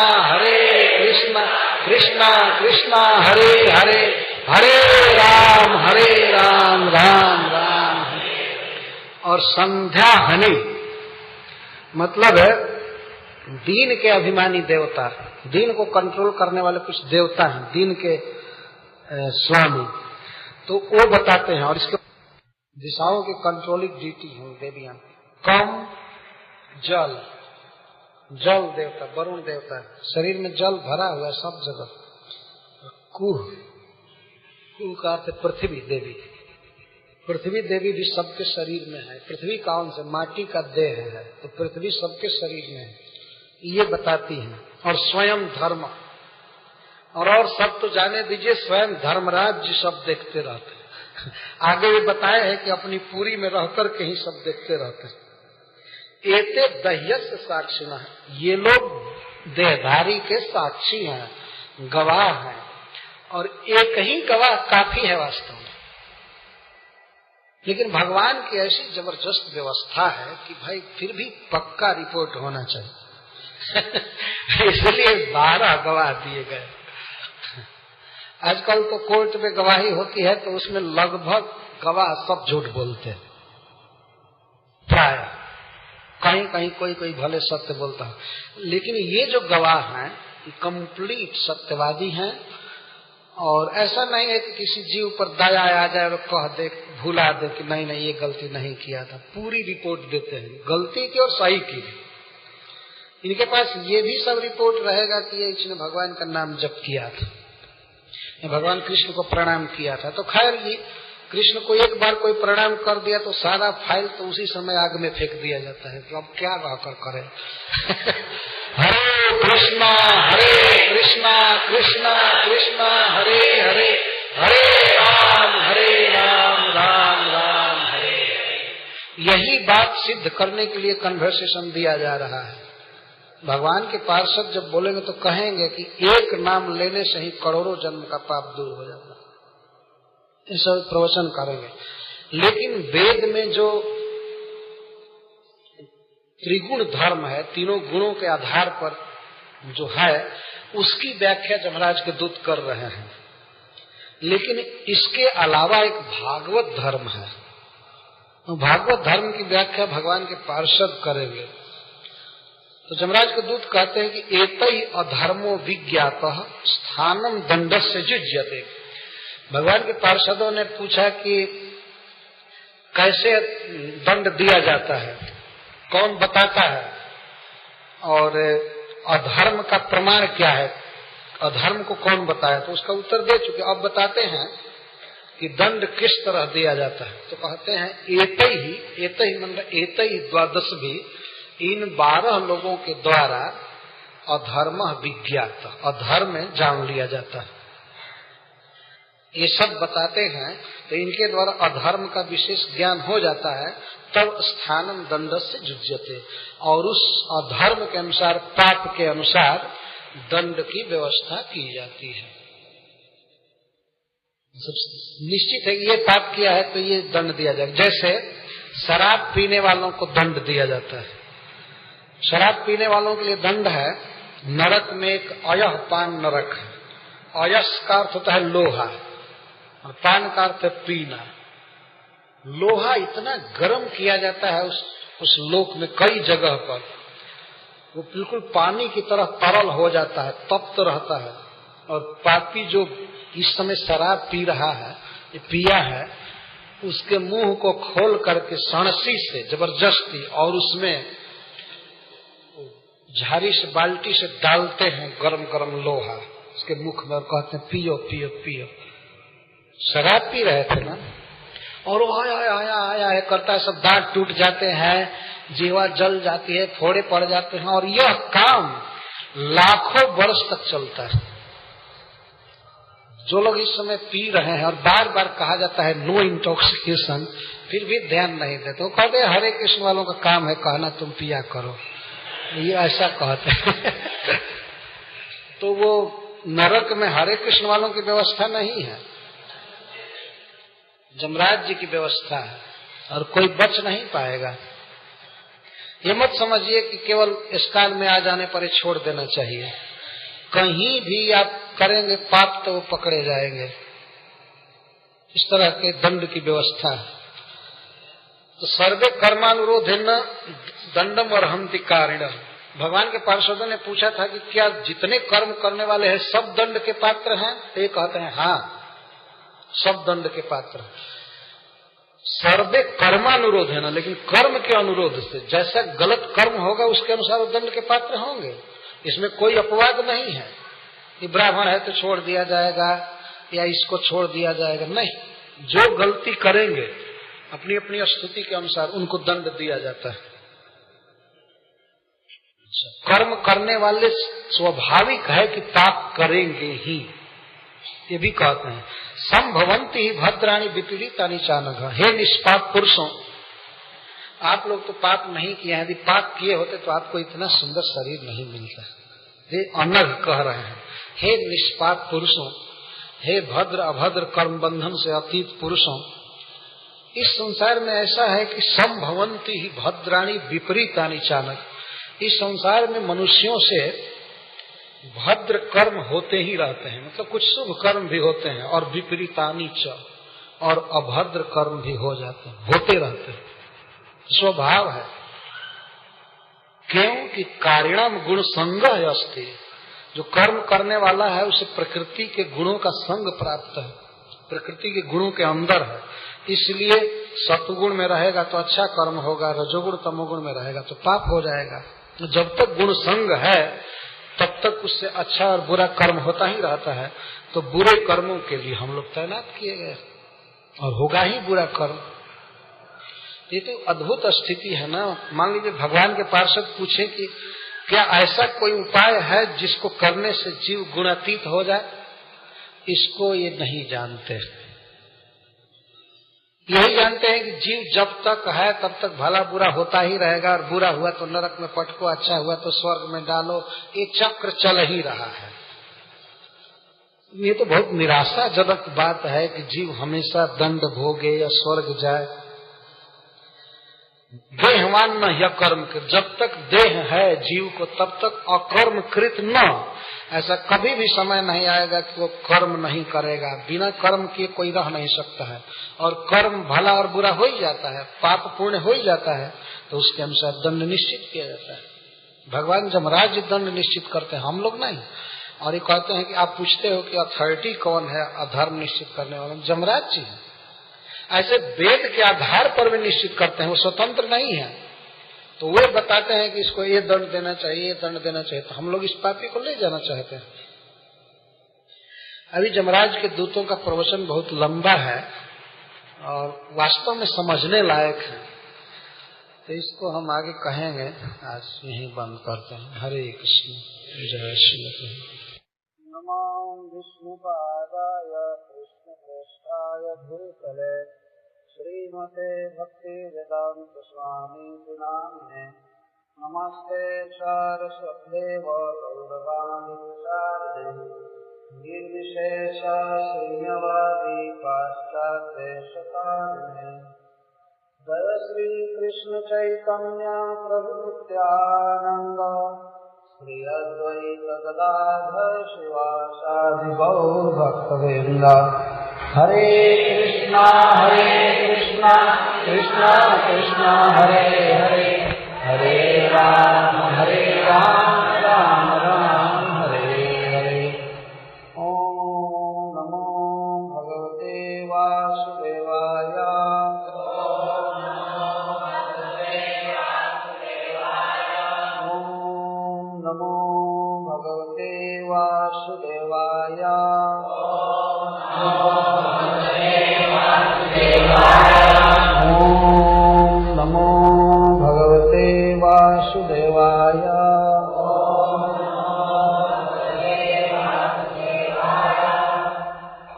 कृष्णा कृष्णा हरे हरे, हरे राम राम राम हरे। और संध्या हनि मतलब है दीन के अभिमानी देवता, दीन को कंट्रोल करने वाले कुछ देवता हैं, दीन के स्वामी, तो वो बताते हैं। और इसके दिशाओं की कंट्रोलिंग ड्यूटी है देवियां। कम जल, जल देवता, वरुण देवता, शरीर में जल भरा हुआ है सब जगह। कुह, कुह का अर्थ पृथ्वी देवी, पृथ्वी देवी भी सबके शरीर में है। पृथ्वी कौन से, माटी का देह है, तो पृथ्वी सबके शरीर में है, ये बताती है। और स्वयं धर्म, और सब तो जाने दीजिए, स्वयं धर्मराज जी सब देखते रहते हैं। आगे भी बताए हैं कि अपनी पूरी में रहकर के ही सब देखते रहते हैं। एते दह्यस्य साक्षिणः, ये लोग देहधारी के साक्षी हैं, गवाह हैं, और एक ही गवाह काफी है वास्तव में। लेकिन भगवान की ऐसी जबरदस्त व्यवस्था है कि भाई फिर भी पक्का रिपोर्ट होना चाहिए। इसलिए 12 गवाह दिए गए। आजकल तो कोर्ट में गवाही होती है तो उसमें लगभग गवाह सब झूठ बोलते हैं, प्राय कहीं कहीं कोई भले सत्य बोलता है, लेकिन ये जो गवाह हैं कंप्लीट सत्यवादी हैं। और ऐसा नहीं है कि किसी जीव पर दया आ जाए और कह दे, भुला दे कि नहीं ये गलती नहीं किया था। पूरी रिपोर्ट देते हैं, गलती की और सही की भी। इनके पास ये भी सब रिपोर्ट रहेगा कि ये इसने भगवान का नाम जप किया था, भगवान कृष्ण को प्रणाम किया था। तो खैर ये कृष्ण को एक बार कोई प्रणाम कर दिया तो सारा फाइल तो उसी समय आग में फेंक दिया जाता है, तो अब क्या रहकर करें। हरे कृष्णा कृष्णा कृष्णा हरे हरे, हरे राम राम राम हरे हरे। यही बात सिद्ध करने के लिए कन्वर्सेशन दिया जा रहा है। भगवान के पार्षद जब बोलेंगे तो कहेंगे कि एक नाम लेने से ही करोड़ों जन्म का पाप दूर हो जाता है, ये सब प्रवचन करेंगे। लेकिन वेद में जो त्रिगुण धर्म है, तीनों गुणों के आधार पर जो है, उसकी व्याख्या जमराज के दूत कर रहे हैं। लेकिन इसके अलावा एक भागवत धर्म है, तो भागवत धर्म की व्याख्या भगवान के पार्षद करेंगे। तो जमराज के दूत कहते हैं कि एतई अधर्मो विज्ञातः स्थानम दंडस्य युज्यते। भगवान के पार्षदों ने पूछा कि कैसे दंड दिया जाता है, कौन बताता है, और अधर्म का प्रमाण क्या है, अधर्म को कौन बताया। तो उसका उत्तर दे चुके। अब बताते हैं कि दंड किस तरह दिया जाता है। तो कहते हैं एतई मतलब एतई द्वादश भी, इन 12 लोगों के द्वारा अधर्म विज्ञात, अधर्म जान लिया जाता है। ये सब बताते हैं, तो इनके द्वारा अधर्म का विशेष ज्ञान हो जाता है, तब स्थानम दंडस्य युज्यते, और उस अधर्म के अनुसार, पाप के अनुसार दंड की व्यवस्था की जाती है। निश्चित है कि ये पाप किया है तो ये दंड दिया जाएगा। जैसे शराब पीने वालों को दंड दिया जाता है। शराब पीने वालों के लिए दंड है, नरक में एक अयह पान नरक है। अयस का अर्थ होता है लोहा, और पान का अर्थ है पीना। लोहा इतना गर्म किया जाता है उस लोक में, कई जगह पर वो बिल्कुल पानी की तरह तरल हो जाता है, तप्त रहता है। और पापी जो इस समय शराब पी रहा है, ये पिया है, उसके मुंह को खोल करके सणसी से जबरदस्ती और उसमें झाड़ी से, बाल्टी से डालते हैं गरम गरम लोहा उसके मुख में, और कहते हैं पियो पियो पियो। शराब पी रहे थे ना, और वो आया करता है, सब दांत टूट जाते हैं, जीवा जल जाती है, फोड़े पड़ जाते हैं। और यह काम लाखों वर्ष तक चलता है। जो लोग इस समय पी रहे हैं और बार बार कहा जाता है नो इंटॉक्सिकेशन, फिर भी ध्यान नहीं देते। वो कहते हैं हरे कृष्ण वालों का काम है कहना तुम पिया करो, ये ऐसा कहते हैं। तो वो नरक में हरे कृष्ण वालों की व्यवस्था नहीं है। जमराज जी की व्यवस्था है और कोई बच नहीं पाएगा। ये मत समझिए कि केवल इस काल में आ जाने पर छोड़ देना चाहिए। कहीं भी आप करेंगे पाप तो वो पकड़े जाएंगे। इस तरह के दंड की व्यवस्था है। तो सर्वे कर्मानुरोधेन दंडम और हंति कारिण। भगवान के पार्षदों ने पूछा था कि क्या जितने कर्म करने वाले हैं सब दंड के पात्र हैं? तो ये कहते हैं हाँ, सब दंड के पात्र हैं। सर्वे कर्मानुरोध है ना, लेकिन कर्म के अनुरोध से जैसा गलत कर्म होगा उसके अनुसार वो दंड के पात्र होंगे। इसमें कोई अपवाद नहीं है कि ब्राह्मण है तो छोड़ दिया जाएगा या इसको छोड़ दिया जाएगा, नहीं। जो गलती करेंगे अपनी अपनी स्थिति के अनुसार उनको दंड दिया जाता है। कर्म करने वाले स्वाभाविक है कि पाप करेंगे ही, ये भी कहते हैं। संभवंती ही भद्राणी विपरीतानि चानघ। हे निष्पाप पुरुषों, आप लोग तो पाप नहीं किए हैं। यदि पाप किए होते तो आपको इतना सुंदर शरीर नहीं मिलता। ये अनघ कह रहे हैं। हे निष्पाप पुरुषों, हे भद्र अभद्र कर्म बंधन से अतीत पुरुषों, इस संसार में ऐसा है कि संभवंती ही भद्राणी विपरीतानि चानघ। इस संसार में मनुष्यों से भद्र कर्म होते ही रहते हैं, मतलब कुछ शुभ कर्म भी होते हैं, और विपरीतानि च, और अभद्र कर्म भी हो जाते हैं, होते रहते हैं, स्वभाव है। क्योंकि कारिणाम गुण संग अस्ति। जो कर्म करने वाला है उसे प्रकृति के गुणों का संग प्राप्त है, प्रकृति के गुणों के अंदर है। इसलिए सत्वगुण में रहेगा तो अच्छा कर्म होगा, रजोगुण तमोगुण में रहेगा तो पाप हो जाएगा। जब तक गुण संग है तब तक उससे अच्छा और बुरा कर्म होता ही रहता है। तो बुरे कर्मों के लिए हम लोग तैनात किए गए, और होगा ही बुरा कर्म। ये तो अद्भुत स्थिति है ना। मान लीजिए भगवान के पार्षद पूछे कि क्या ऐसा कोई उपाय है जिसको करने से जीव गुणातीत हो जाए? इसको ये नहीं जानते। यही जानते हैं कि जीव जब तक है तब तक भला बुरा होता ही रहेगा, और बुरा हुआ तो नरक में पटको, अच्छा हुआ तो स्वर्ग में डालो। ये चक्र चल ही रहा है। ये तो बहुत निराशाजनक बात है कि जीव हमेशा दंड भोगे या स्वर्ग जाए। देहवान न यह कर्म कृत। जब तक देह है जीव को तब तक अकर्म कृत न। ऐसा कभी भी समय नहीं आएगा कि वो कर्म नहीं करेगा। बिना कर्म किए कोई रह नहीं सकता है, और कर्म भला और बुरा हो ही जाता है, पाप पुण्य हो ही जाता है, तो उसके अनुसार दंड निश्चित किया जाता है। भगवान जमराज दंड निश्चित करते हैं, हम लोग नहीं। और ये कहते हैं कि आप पूछते हो कि अथॉरिटी कौन है अधर्म निश्चित करने वाला? जमराज जी है। ऐसे वेद के आधार पर भी निश्चित करते हैं, वो स्वतंत्र नहीं है। तो वे बताते हैं कि इसको ये दंड देना चाहिए, ये दंड देना चाहिए, तो हम लोग इस पापी को ले जाना चाहते हैं। अभी जमराज के दूतों का प्रवचन बहुत लंबा है और वास्तव में समझने लायक है, तो इसको हम आगे कहेंगे। आज यहीं बंद करते हैं। हरे कृष्ण, जय श्री कृष्ण। नमो विष्णुपादाय कृष्णप्रेष्ठाय भूतले श्रीमते भक्ति वेदांत स्वामी नामिने। नमस्ते सारस्वते गौरवाणी निर्विशेष शून्यवादी पाश्चात्य शतारिणे। जय श्री कृष्ण चैतन्य प्रभु नित्यानंद श्री अद्वैत गदाधर शिवासादि गौर भक्तवृंद। हरे कृष्णा कृष्णा कृष्णा हरे हरे, हरे राम राम राम हरे हरे। ओम नमो भगवते वासुदेवाय। ओम नमो भगवते वासुदेवाय। ओम नमो भगवते वासुदेवाय।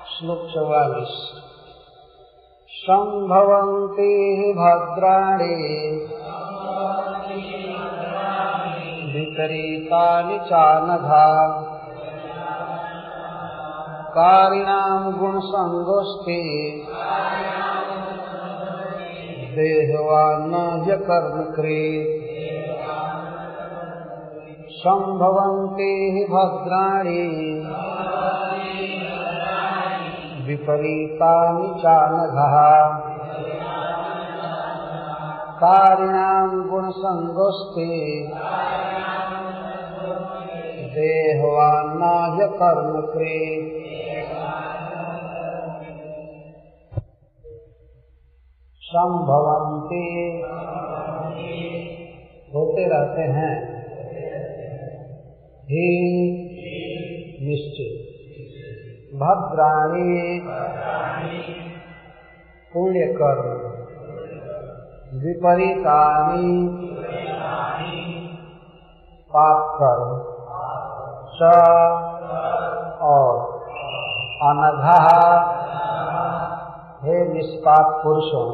श्लोक 44। संभवन्ति भद्राणि विपरीतानि चानघा। कारिणां गुणसंगोष्ठी देहवान् कर्मकृत् संभवन्ति हि भद्राणि विपरीतानि चानघः कारिणां गुणसंगोष्ठी देहवान् कर्मकृत् संभवन्ति होते रहते हैं ही निश्चित भद्राणि पुण्य कर्म विपरीतानि पाप कर्म च और अनघा हे निष्पाप पुरुषों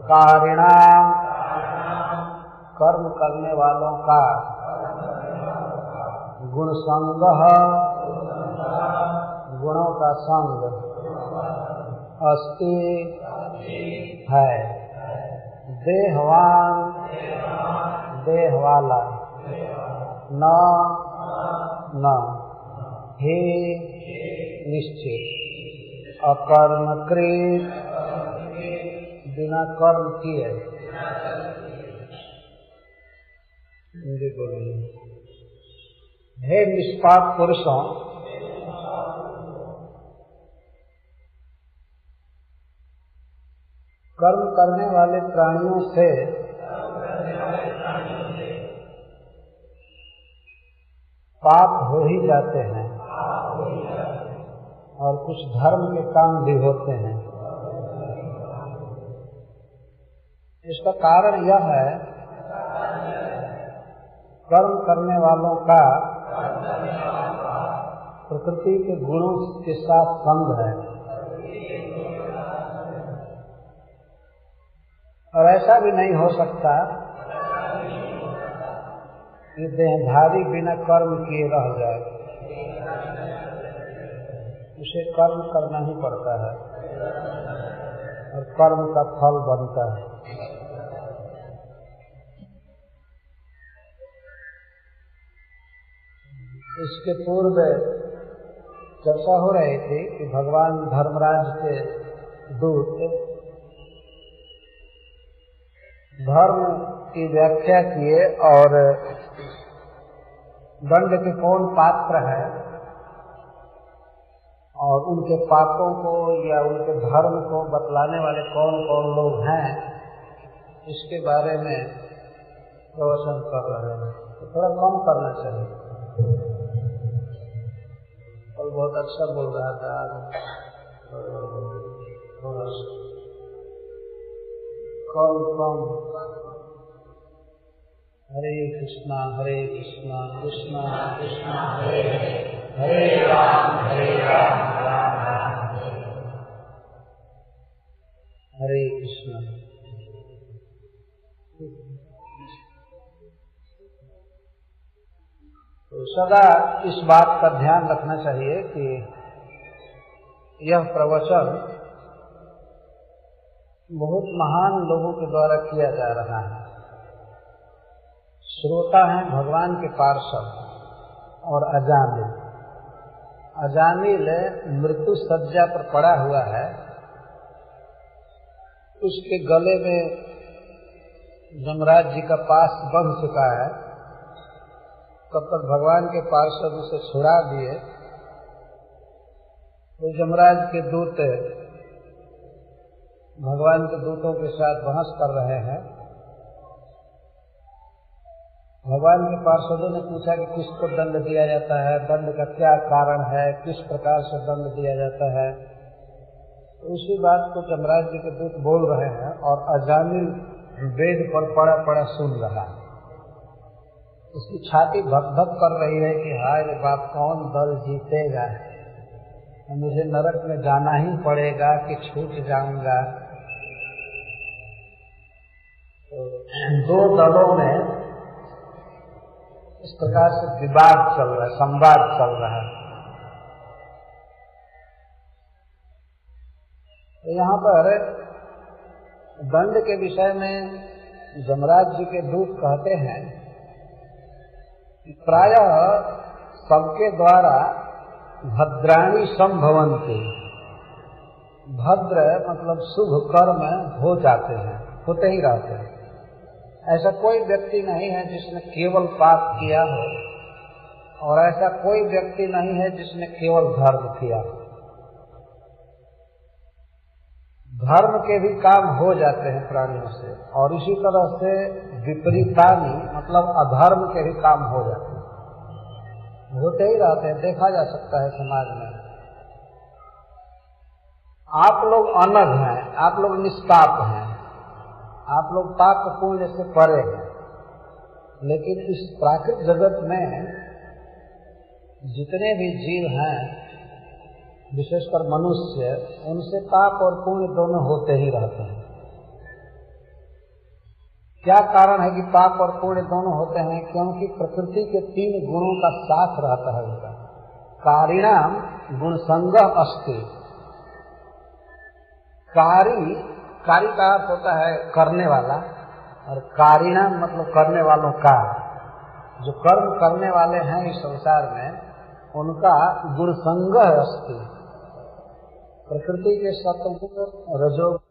कारिणाम कर्म करने वालों का गुण संग गुणों का संग अस्ति है देहवान देह वाला न हे निश्चित अकर्मकृत बिना कर्म किए मुझे बोलिए हे निष्पाप पुरुषों कर्म करने वाले प्राणियों से पाप हो ही जाते हैं और कुछ धर्म के काम भी होते हैं। इसका कारण यह है कर्म करने वालों का प्रकृति के गुणों के साथ संग है और ऐसा भी नहीं हो सकता कि देहधारी बिना कर्म किए रह जाए, उसे कर्म करना ही पड़ता है और कर्म का फल बनता है। इसके पूर्व चर्चा हो रही थी कि भगवान धर्मराज के दूत धर्म की व्याख्या किए और दंड के कौन पात्र है और उनके पापों को या उनके धर्म को बतलाने वाले कौन कौन लोग हैं, इसके बारे में प्रवचन कर रहे हैं। तो थोड़ा कम करना चाहिए। कल बहुत अच्छा बोल रहा था, कम हरे कृष्णा कृष्णा कृष्णा हरे हरे राम राम हरे कृष्णा। तो सदा इस बात का ध्यान रखना चाहिए कि यह प्रवचन बहुत महान लोगों के द्वारा किया जा रहा है। श्रोता हैं भगवान के पार्षद और अजामिल। अजामिल मृत्यु सज्जा पर पड़ा हुआ है, उसके गले में यमराज जी का पास बंध चुका है। तब तक भगवान के पार्षद उसे छुड़ा दिए तो यमराज के दूत भगवान के दूतों के साथ बहस कर रहे हैं। भगवान के पार्षदों ने पूछा कि किसको दंड दिया जाता है, दंड का क्या कारण है, किस प्रकार से दंड दिया जाता है। तो उसी बात को यमराज जी के दूत बोल रहे हैं और अजामिल वेद पर पड़ा पड़ा सुन रहा है। उसकी छाती धक धक कर रही है कि हाय रे बाप, कौन दल जीतेगा, मुझे नरक में जाना ही पड़ेगा कि छूट जाऊंगा। तो दो दलों में इस प्रकार से विवाद चल रहा है, संवाद चल रहा है। तो यहाँ पर दंड के विषय में यमराज जी के दूत कहते हैं कि प्रायः सबके द्वारा भद्राणि संभवन्ति। भद्र मतलब शुभ कर्म हो जाते हैं, होते ही रहते हैं। ऐसा कोई व्यक्ति नहीं है जिसने केवल पाप किया हो, और ऐसा कोई व्यक्ति नहीं है जिसने केवल धर्म किया हो। धर्म के भी काम हो जाते हैं प्राणियों से, और इसी तरह से विपरीतानि मतलब अधर्म के भी काम हो जाते हैं, होते ही रहते हैं, देखा जा सकता है समाज में। आप लोग अनग हैं, आप लोग निष्पाप हैं, आप लोग पाप पुण्य से परे हैं, लेकिन इस प्राकृतिक जगत में जितने भी जीव हैं, विशेषकर मनुष्य, उनसे पाप और पुण्य दोनों होते ही रहते हैं। क्या कारण है कि पाप और पुण्य दोनों होते हैं? क्योंकि प्रकृति के 3 गुणों का साथ रहता है उनका। कारिणाम गुण संगह अस्ति। कारी का अर्थ होता है करने वाला, और कारिणाम मतलब करने वालों का। जो कर्म करने वाले हैं इस संसार में, उनका गुण संगह अस्ति। प्रकृति के सत्वगुण रजोगुण